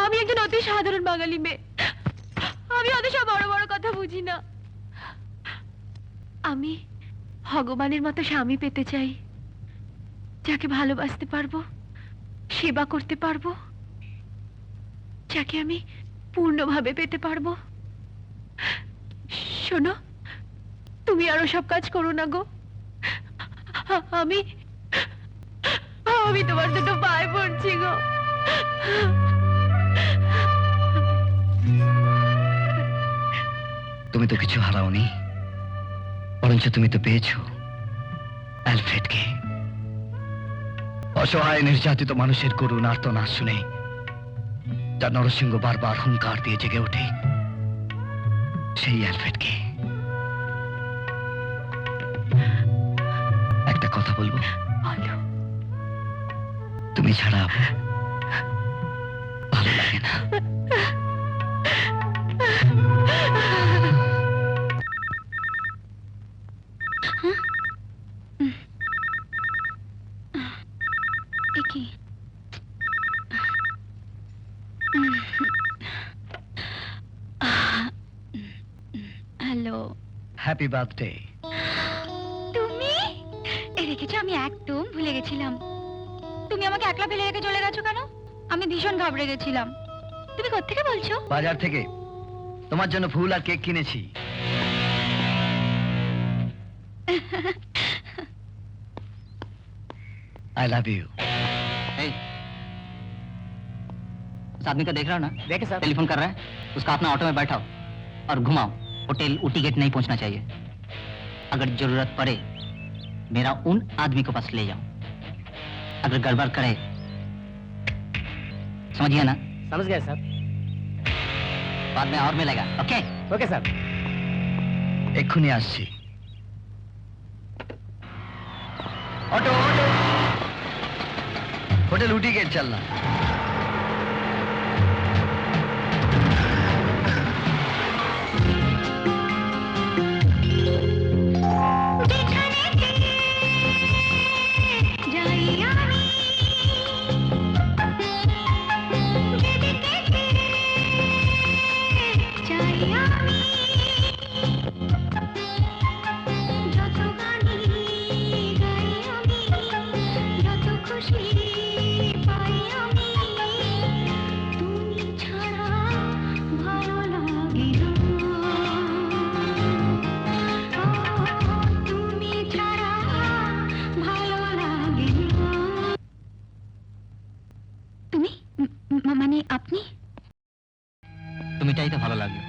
আমি একজন অতি সাধারণ বাঙালি মেয়ে, আমি অত সব বড় বড় কথা বুঝি না। আমি ভগবানের মতো স্বামী পেতে চাই, যাকে ভালোবাসতে পারবো, সেবা করতে পারবো, যাকে আমি পূর্ণভাবে পেতে পারবো। শোনো, তুমি আরো সব কাজ করো না গো। আমি আমি তোমার দুটো পায়ে পড়ছি গো। তুমি তো কিছু হারাওনি, বরঞ্চ তুমি তো পেয়েছো অ্যালফ্রেডকে। অসহায় নির্যাতিত মানুষের করুণ আর্তনাদ শুনে যার নরসিংহ বারবার হুঙ্কার দিয়ে জেগে ওঠে, সেই অ্যালফ্রেডকে। একটা কথা বলবো? বলো। তুমি ছাড়া ভালো লাগে না। কি হ্যালো, হ্যাপি বার্থডে। তুমি রেখেছো? আমি একদম ভুলে গেছিলাম। তুমি আমাকে একলা ফেলে রেখে চলে গেছো কেন? আমি ভীষণ ঘাবড়ে গেছিলাম। তুমি কোত্থেকে বলছো? বাজার থেকে তোমার জন্য ফুল আর কেক কিনেছি। I love you. उस आदमी को देख रहा हो ना? देखे सर। टेलीफोन कर रहा है, उसका अपना ऑटो में बैठाओ और घुमाओ। होटल ऊटी गेट नहीं पहुंचना चाहिए। अगर जरूरत पड़े मेरा उन आदमी को पास ले जाओ। अगर गड़बड़ करे, समझिए ना? समझ गए सर। बाद में और मिलेगा। Okay okay sir. एक्षुनी आसছি। Auto auto hotel Ooty gate चलना। মানে আপনি? তুমিটাই তো ভালো লাগলো।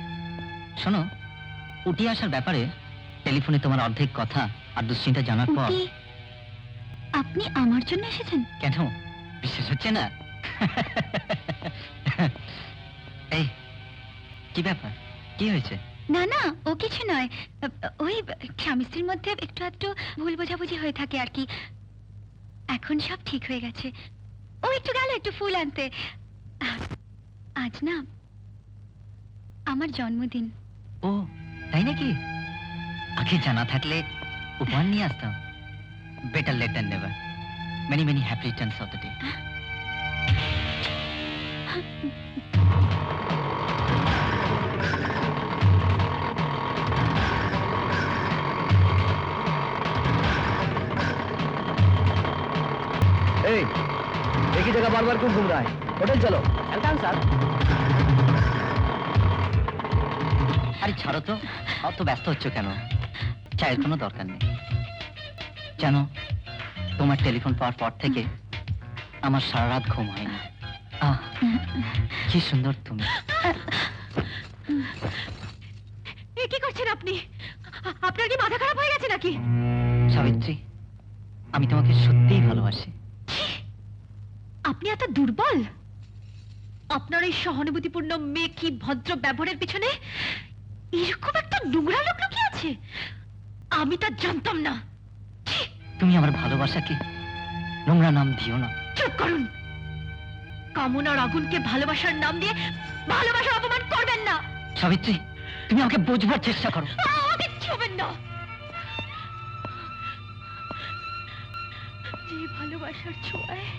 শোনো, উঠি আসার ব্যাপারে টেলিফোনে তোমার অর্ধেক কথা আর দুশ্চিন্তা জানার পর। উটি, আপনি আমার জন্য এসেছেন? কেন, বিশ্বাস হচ্ছে না? এই কি ব্যাপার, কি হয়েছে? না না, ও কিছু নয়। ওই স্বামী স্ত্রীর মধ্যে একটু একটু ভুল বোঝাবুঝি হয়ে থাকে আর কি। এখন সব ঠিক হয়ে গেছে। ও একটু গেল একটু ফুল আনতে। আজ না আমার জন্মদিন। ও তাই নাকি? আগে জানা থাকলে উপহার নিয়ে আসতাম। Better late than never. Many many happy returns of the day. एक ही जगह बार बार क्यों घूम रहा है? होटल चलो। Welcome sir. আরে ছাড়ো তো, অত ব্যস্ত হচ্ছ কেন? চায়ের কোনো দরকার নেই। জানো, তোমার টেলিফোন পাওয়ার পর থেকে আমার সারা রাত ঘুম হয়নি। আহ, কি সুন্দর তুমি। কি করছেন আপনি? আপনার কি মাথা খারাপ হয়ে গেছে নাকি? সাবিত্রী, আমি তোমাকে সত্যিই ভালোবাসি। আপনি এত দুর্বল? আপনার এই সহানুভূতিপূর্ণ মেকি ভদ্র ব্যবহারের পিছনে এরকম একটা নোংরা লোক লুকিয়ে আছে? আমি তা জানতাম না। তুমি আমার ভালোবাসাকে নোংরা নাম দিও না। চুপ করুন। কামনার আগুনকে ভালোবাসার নাম দিয়ে ভালোবাসার অপমান করবেন না। সাবিত্রী, তুমি আমাকে বোঝবার চেষ্টা করো। আমাকে ছুবেন না। যে ভালোবাসার ছোঁয়ায়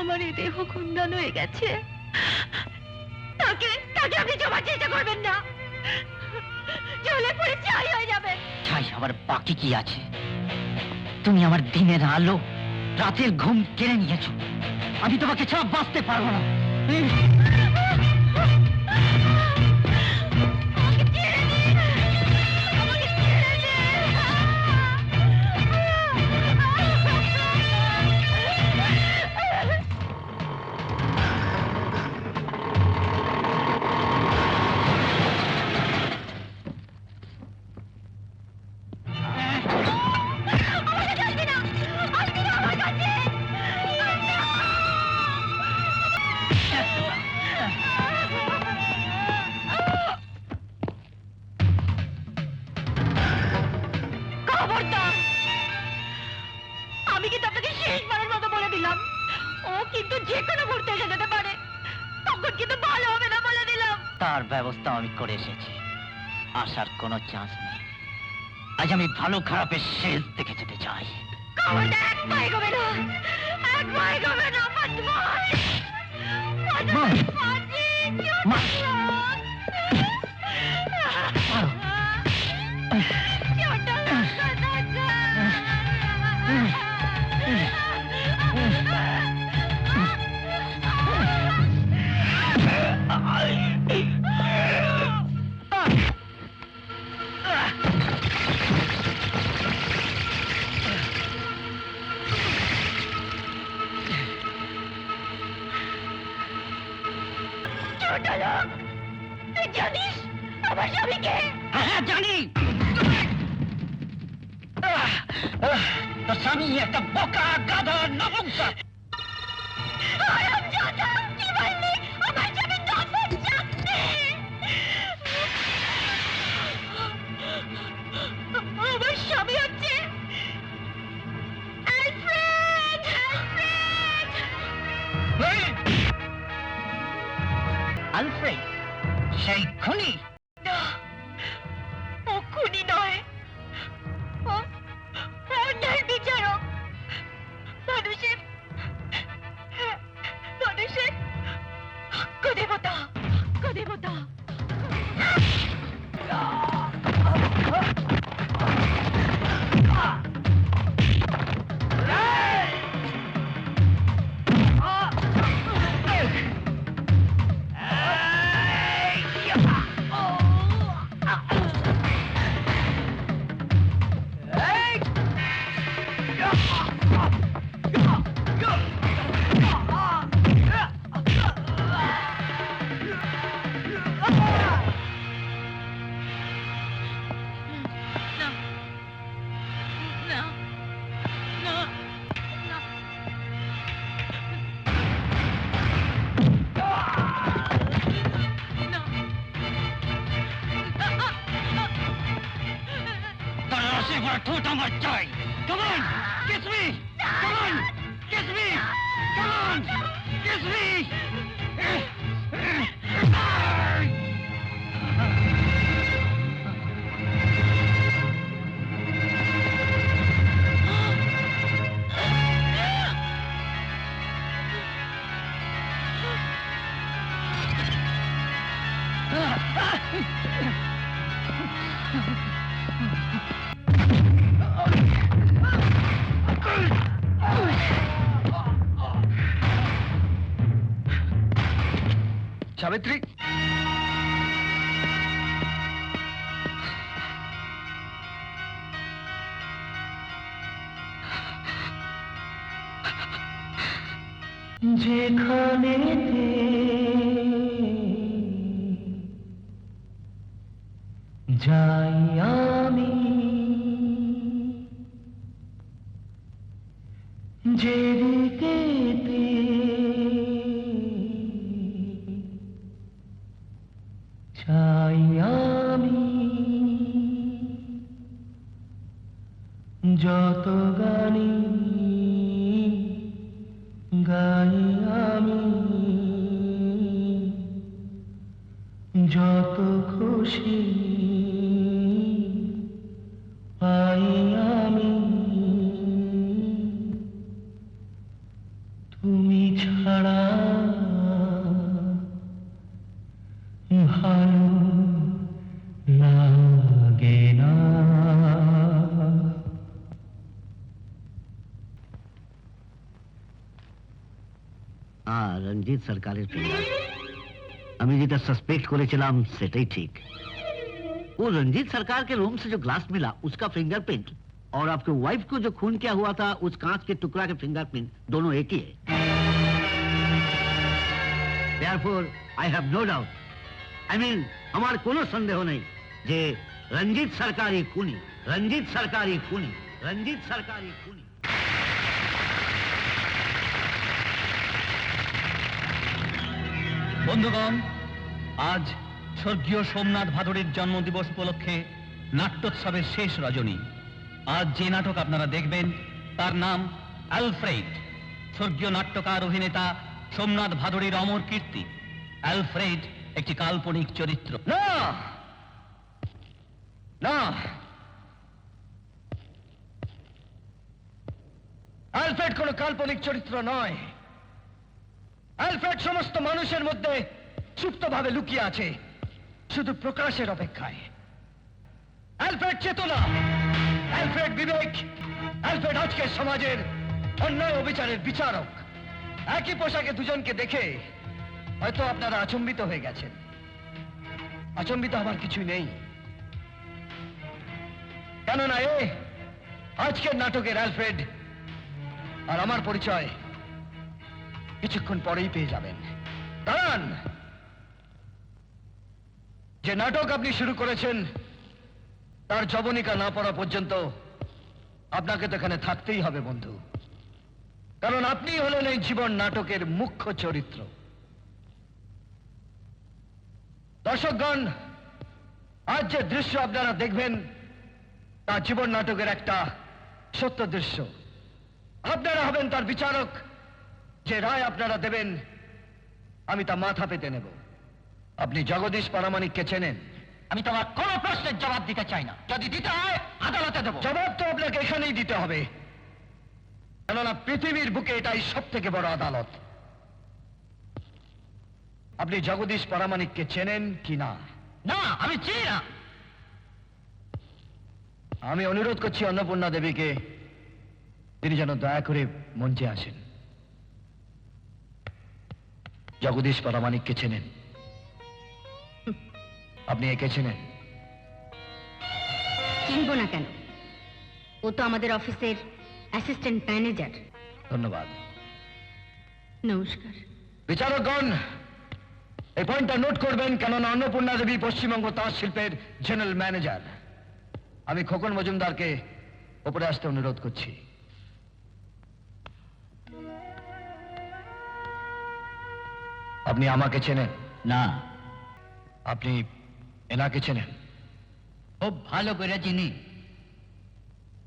আমার এই দেহ খুন্দান হয়ে গেছে, তাকে তাকে আপনি জমার চেষ্টা করবেন না। জ্বলে পড়ে ছাই হয়ে যাবে। ছাই আবার বাকি কি আছে? তুমি আমার দিনের আলো, রাতের ঘুম কেড়ে নিয়েছো। আমি তোমাকে ছাড়া বাঁচতে পারবো না। আমি কিন্তু আপনাকে শেষবারের মতো বলে দিলাম, ও কিন্তু যে কোনো মুহূর্তে এসে যেতে পারে। তখন কিন্তু ভালো হবে না বলে দিলাম। তার ব্যবস্থা আমি করে এসেছি। আসার কোনো চান্স নেই। আজ আমি ভালো খারাপের শেষ দেখে যেতে চাই। খবরদার এক পায়ে গবে না, এক পায়ে গবে না, বদমাশ। ছোট মোটা লোক, তুই জানিস আমার স্বামীকে? হ্যাঁ জানি। তোর স্বামী একটা বোকা গাধা নপুংসক। হারামজাদা, কি বললি? আমার স্বামী নপুংসক? আমার স্বামী হচ্ছে অ্যালফ্রেড! আলফ্রেড সেই খুনি? না, ও খুনি নয়, ও অন্যায় বিচারক। মানুষের দেবতা, দেবতা। তোর রসে ভরা ঠোঁট আমার চাই। Come on, kiss me! Come on, kiss me! Come on, kiss me! Savitri, যেখানে যাই আমি, যেদিকে চাই আমি, যত গানি গাই আমি, যত খুশি পাই আমি, তুমি ছাড়া ভালো লাগে না। রঞ্জিত সরকারের ফিঙ্গার। আমি যেটা सस्पेक्ट করেছিলাম সেটাই ঠিক। वो रंजीत सरकार के रूम से जो ग्लास मिला उसका फिंगरप्रिंट और आपके वाइफ को जो खून किया हुआ था उस कांच के टुकड़ा के फिंगरप्रिंट दोनों एक ही है। Therefore, I have no doubt. I mean, हमार कोनो संदेह नहीं जे रंजीत सरकारी खूनी, रंजीत सरकारी खूनी, रंजीत सरकारी खूनी। বন্ধুগণ, আজ স্বর্গীয় সোমনাথ ভাদুড়ির জন্মদিবস উপলক্ষে নাট্যোৎসবের শেষ রজনী। আজ যে নাটক আপনারা দেখবেন তার নাম অ্যালফ্রেড। স্বর্গীয় নাট্যকার অভিনেতা সোমনাথ ভাদুড়ির অমর কীর্তি। অ্যালফ্রেড একটি কাল্পনিক চরিত্র। না না, আলফ্রেড কোনো কাল্পনিক চরিত্র নয়। আলফ্রেড সমস্ত মানুষের মধ্যে সুপ্তভাবে লুকিয়ে আছে, শুধু প্রকাশের অপেক্ষায়। আলফ্রেড চেতনা, আলফ্রেড বিবেক, আলফ্রেড আজকের সমাজের অন্যায় অবিচারের বিচারক। একই পোশাকে দুজনকে দেখে হয়তো আপনারা আচম্বিত হয়ে গেছেন। আচম্বিত হবার কিছুই নেই, কেননা আজকের নাটকের অ্যালফ্রেড আর আমার পরিচয় কিছুক্ষণ পরেই পেয়ে যাবেন। দাঁড়ান, যে নাটক আপনি শুরু করেছেন তার জবনিকা না পড়া পর্যন্ত আপনাকে তো এখানে থাকতেই হবে বন্ধু, কারণ আপনি হলেন এই জীবন নাটকের মুখ্য চরিত্র। দর্শকগণ, আজ যে দৃশ্য আপনারা দেখবেন তা জীবন নাটকের একটা সত্য দৃশ্য। আপনারা হবেন তার বিচারক। যে রায় আপনারা দেবেন আমি তা মাথা পেতে নেব। আপনি জগদীশ পারামানিককে চেনেন? আমি তোমার কোনো প্রশ্নের জবাব দিতে চাই না, যদি দিতে হয় আদালতে দেবো। জবাব তো আপনাকে এখানেই দিতে হবে, কেননা পৃথিবীর বুকে এটাই সব থেকে বড় আদালত। আপনি জগদীশ পারামানিককে চেনেন কি না? না, আমি চিনি না। আমি অনুরোধ করছি অন্নপূর্ণা দেবীকে তিনি যেন দয়া করে মঞ্চে আসেন। জগদীশ পারামানিককে চেনেন? আপনি একে চেনেন? চিনবো না কেন, ও তো আমাদের অফিসের অ্যাসিস্ট্যান্ট ম্যানেজার। ধন্যবাদ। নমস্কার। বিচারকগণ, এই পয়েন্টটা নোট করবেন, কেননা অন্নপূর্ণা দেবী পশ্চিমবঙ্গ তাঁত শিল্পের জেনারেল ম্যানেজার। আমি খোকন মজুমদারকে ওপরে আসতে অনুরোধ করছি। আপনি আমাকে চেনেন? না। আপনি এনাকে চেনেন? খুব ভালো করে চিনি।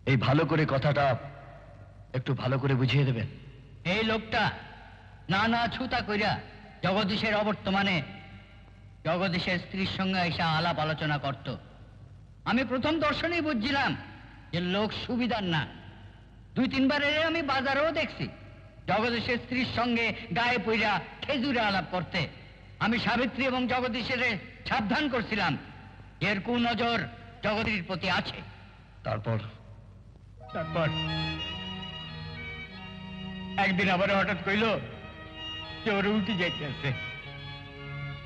এই ভালো করে কথাটা একটু ভালো করে বুঝিয়ে দেবেন। এই লোকটা নানা ছুতা কইরা জগদীশের অবর্তমানে জগদীশের স্ত্রীর সঙ্গে এসে আলাপ আলোচনা করত। আমি প্রথম দর্শনেই বুঝছিলাম যে লোক সুবিধার না। 2-3 বার এর আমি বাজারেও দেখছি জগদীশের স্ত্রীর সঙ্গে গায়ে পইরা খেজুরে আলাপ করতে। আমি সাবিত্রী এবং জগদীশের সাবধান করছিলাম এর কুনজর জগদীশের প্রতি আছে। তারপর তারপর একদিন আবার হঠাৎ কইল যে ওর উঠে যাইতেছে।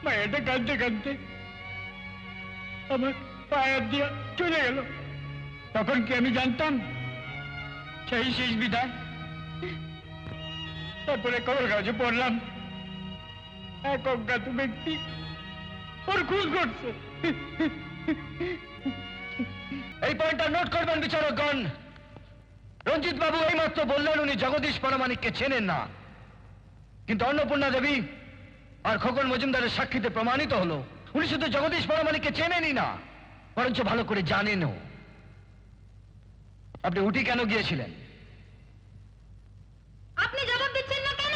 মায়েটা কাঁদতে কাঁদতে আমার পায়ের দিয়া চলে গেল। তখন কি আমি জানতাম সেই শেষ বিদায়? তারপরে খবর কাগজে পড়লাম এক অজ্ঞাত ব্যক্তি ওর খুন করছে। এই পয়েন্টটা নোট করবেন বিচারকগণ। রঞ্জিত বাবু এইমাত্র বললেন উনি জগদীশ পারামানিককে চেনেন না, কিন্তু অন্নপূর্ণা দেবী আর খোকন মজুমদারের সাক্ষীতে প্রমাণিত হলো উনি শুধু জগদীশ পারামানিককে চেনেনই না, বরঞ্চ ভালো করে জানেনও। আপনি উটি কেন গিয়েছিলেন? আপনি জবাব দিচ্ছেন না কেন?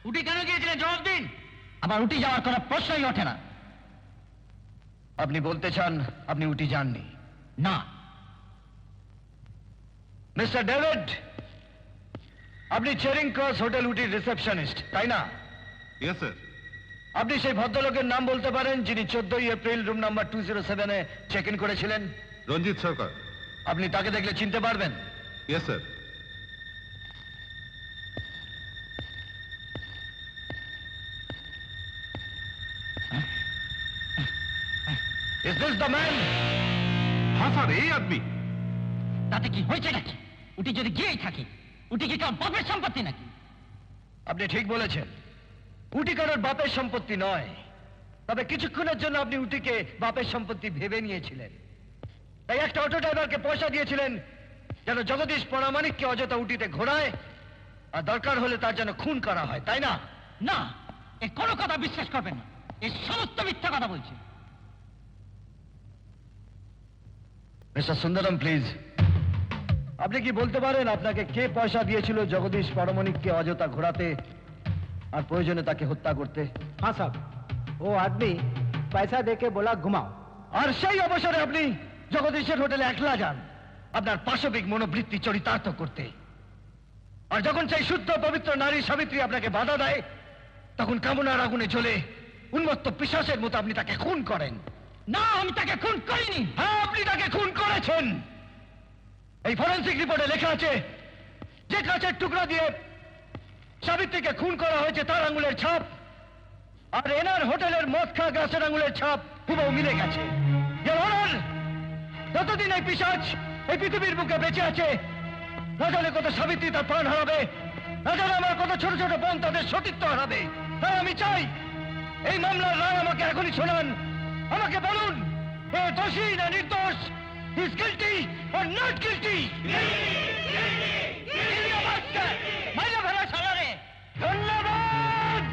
উঠি কেন গিয়েছিলেন জবাব দিন। আমার উঠি যাওয়ার কোনো প্রশ্নই ওঠে না। আপনি বলতে চান আপনি উটি যাননি? না। মিস্টার ডেভিড, আপনি চেরিং ক্রস হোটেল উটির রিসেপশনিস্ট, তাই না? Yes sir. আপনি সেই ভদ্রলোকের নাম বলতে পারেন যিনি 14ই এপ্রিল রুম নাম্বার 207-এ চেক ইন করেছিলেন? রঞ্জিত সরকার। আপনি তাকে দেখলে চিনতে পারবেন? Yes sir. Is this the man? হ্যাঁ স্যার, এই আদমি। তাতে কি হয়েছে নাকি? উঠি যদি গিয়েই থাকে, উঠি কি কার বাপের সম্পত্তি নাকি? আপনি ঠিক বলেছেন, উটি কারোর বাপের সম্পত্তি নয়। তবে কিছুক্ষণের জন্য আপনি উটিকে বাপের সম্পত্তি ভেবে নিয়েছিলেন। তাই একটা অটো ড্রাইভারকে পয়সা দিয়েছিলেন যেন জগদীশ পারামানিককে অযথা উটিতে ঘোরায়, আর দরকার হলে তার যেন খুন করা হয়, তাই না? না, এ কোনো কথা বিশ্বাস করবেন না। এ সমস্ত মিথ্যা কথা বলছে। মিস্টার সুন্দরম, প্লিজ, আপনি কি বলতে পারেন আপনাকে কে পয়সা দিয়েছিল জগদীশ পারামানিককে অযথা ঘোরাতে আর প্রয়োজনে তাকে হত্যা করতে? हाँ साहब, वो आदमी पैसा देके बोला घुमाओ। আর সেই অবসরে আপনি জগদীশের হোটেলে একলা যান আপনার পাশবিক মনোবৃত্তি চরিতার্থ করতে। আর যখন সেই শুদ্ধ পবিত্র নারী সাবিত্রী আপনাকে বাধা দেয়, তখন কামনার আগুনে জ্বলে উন্মত্ত পিশাচের মতো আপনি তাকে খুন করেন। না, আমি তাকে খুন করিনি। হ্যাঁ, আপনি তাকে খুন করেছেন। এই ফরেন্সিক রিপোর্টে লেখা আছে যে কাঁচের টুকরা দিয়ে সাবিত্রীকে খুন করা হয়েছে তার আঙুলের ছাপ আর এনার হোটেলের মদ খা গাছের আঙুলের ছাপ হুবহু মিলে গেছে। Your Honor, যতদিন এই পিশাচ এই পৃথিবীর বুকে বেঁচে আছে, না জানে কত সাবিত্রী তার প্রাণ হারাবে, না জানে আমার কত ছোট ছোট বোন তাদের সতীত্ব হারাবে। তাই আমি চাই এই মামলার রায় আমাকে এখনই শোনান, আমাকে বলুন, এ দোষী না নির্দোষ? Is guilty or not guilty? মাইরা ফেলা সালারে। ধন্যবাদ।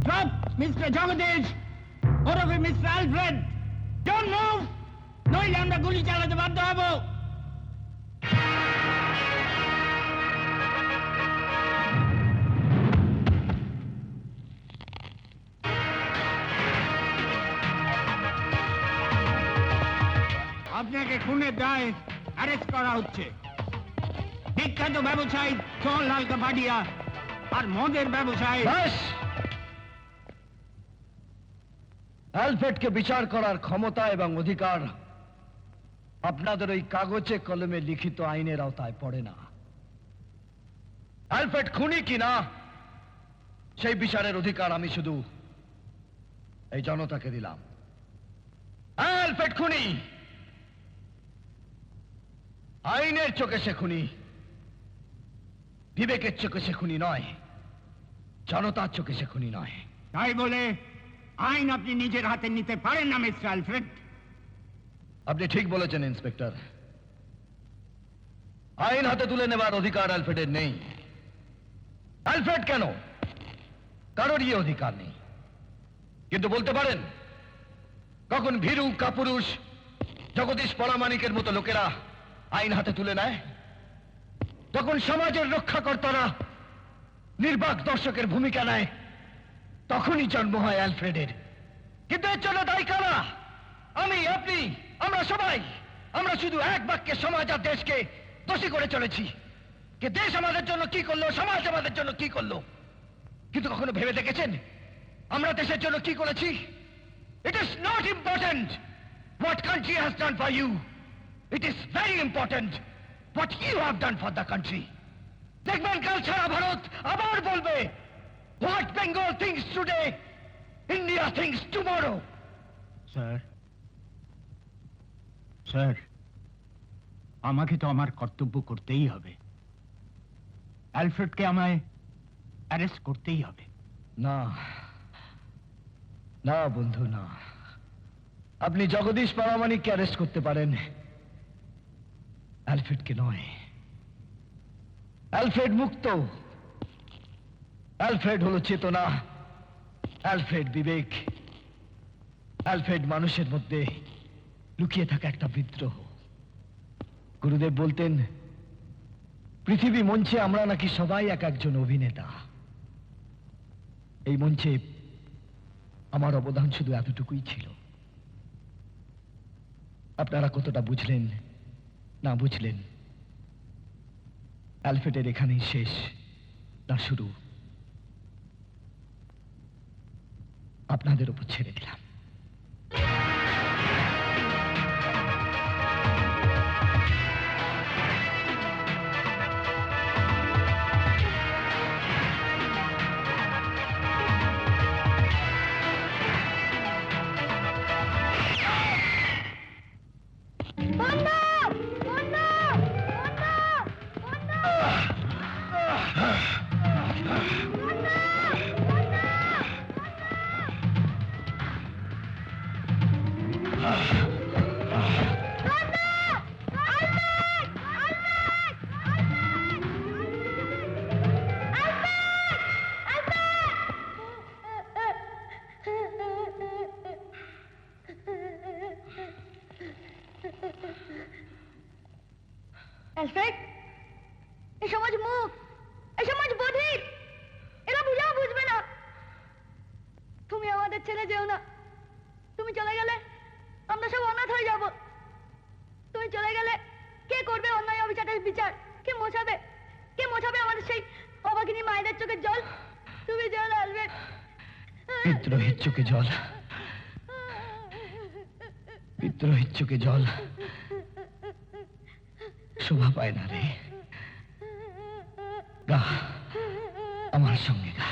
Drop, Mr. Jagadish! ওরফে মিস্টার আলফ্রেড! Don't move! নইলে আমরা গুলি চালাতে বাধ্য হব! আপনাকে খুনের দায়ে অ্যারেস্ট করা হচ্ছে। বিখ্যাত ব্যবসায়ী চোরলাল কাপাডিয়া আর মদের ব্যবসায়ী ব্যাস! অ্যালফ্রেডকে বিচার করার ক্ষমতা এবং অধিকার আপনাদের ওই কাগজে কলমে লিখিত আইনের আওতায় পড়ে না। অ্যালফ্রেড খুনি কিনা সেই বিচারের অধিকার আমি শুধু এই জনতাকে দিলাম। অ্যালফ্রেড খুনি, আইনের চোখে সে খুনি, বিবেকের চোখে সে খুনি নয়, জনতার চোখে সে খুনি নয়। তাই বলে আইন আপনি নিজের হাতে নিতে পারেন না মিস্টার আলফ্রেড। আপনি ঠিক বলেছেন ইন্সপেক্টর, আইন হাতে তুলে নেবার অধিকার অ্যালফ্রেডের নেই। অ্যালফ্রেড কেন, কারোরই এ অধিকার নেই। কিন্তু বলতে পারেন কখন ভীরু কাপুরুষ জগদীশ পরামানিকের মতো লোকেরা আইন হাতে তুলে নেয়? তখন সমাজের রক্ষাকর্তারা নির্বাক দর্শকের ভূমিকা নেয়, তখনই জন্ম হয় অ্যালফ্রেডের। কিন্তু এর জন্য দায়ী কারা? আমি, আপনি, আমরা সবাই। আমরা শুধু এক বাক্যে সমাজ আর দেশকে দোষী করে চলেছি। যে দেশ আমাদের জন্য কি করলো, সমাজ আমাদের জন্য কি করলো। কিন্তু কখনো ভেবে দেখেছেন আমরা দেশের জন্য কি করেছি? It is not important what country has done for you, it is very important what you have done for the country. দেখবেন কাল সারা ভারত আবার বলবে, what Bengal thinks today, India thinks tomorrow. Sir, আমাকে তো আমার কর্তব্য করতেই হবে। অ্যালফ্রেডকে আমায় অ্যারেস্ট করতেই হবে। না না বন্ধু, না। আপনি জগদীশ পরামানিককে অ্যারেস্ট করতে পারেন, অ্যালফ্রেডকে নয়। অ্যালফ্রেড মুক্ত, অ্যালফ্রেড হলো চেতনা, অ্যালফ্রেড বিবেক, অ্যালফ্রেড মানুষের মধ্যে লুকিয়ে থাকা একটা বিদ্রোহ। গুরুদেব বলতেন পৃথিবী মঞ্চে আমরা নাকি সবাই এক একজন অভিনেতা। এই মঞ্চে আমার অবদান শুধু এতটুকুই ছিল। আপনারা কতটা বুঝলেন না বুঝলেন, অ্যালফ্রেডের এখানেই শেষ না শুরু, আপনাদের উপর ছেড়ে দিলাম। আলফ্রেড, এই সমাজ মুখ, এই সমাজ বধির, এরা বুঝাও বুঝবে না। তুমি আমাদের ছেড়ে যেও না। তুমি চলে গেলে আমরা সব অনাথ হয়ে যাব। তুমি চলে গেলে কে করবে অন্যায় অবিচারের বিচার? কে মোছাবে আমাদের সেই অবাগিনী মায়েদের চোখের জল? তুমি যেও না আলফ্রেড। বিদ্রোহীর চোখে জল, বিদ্রোহীর চোখে জল শোভা পায় না রে। গা, আমার সঙ্গে গা।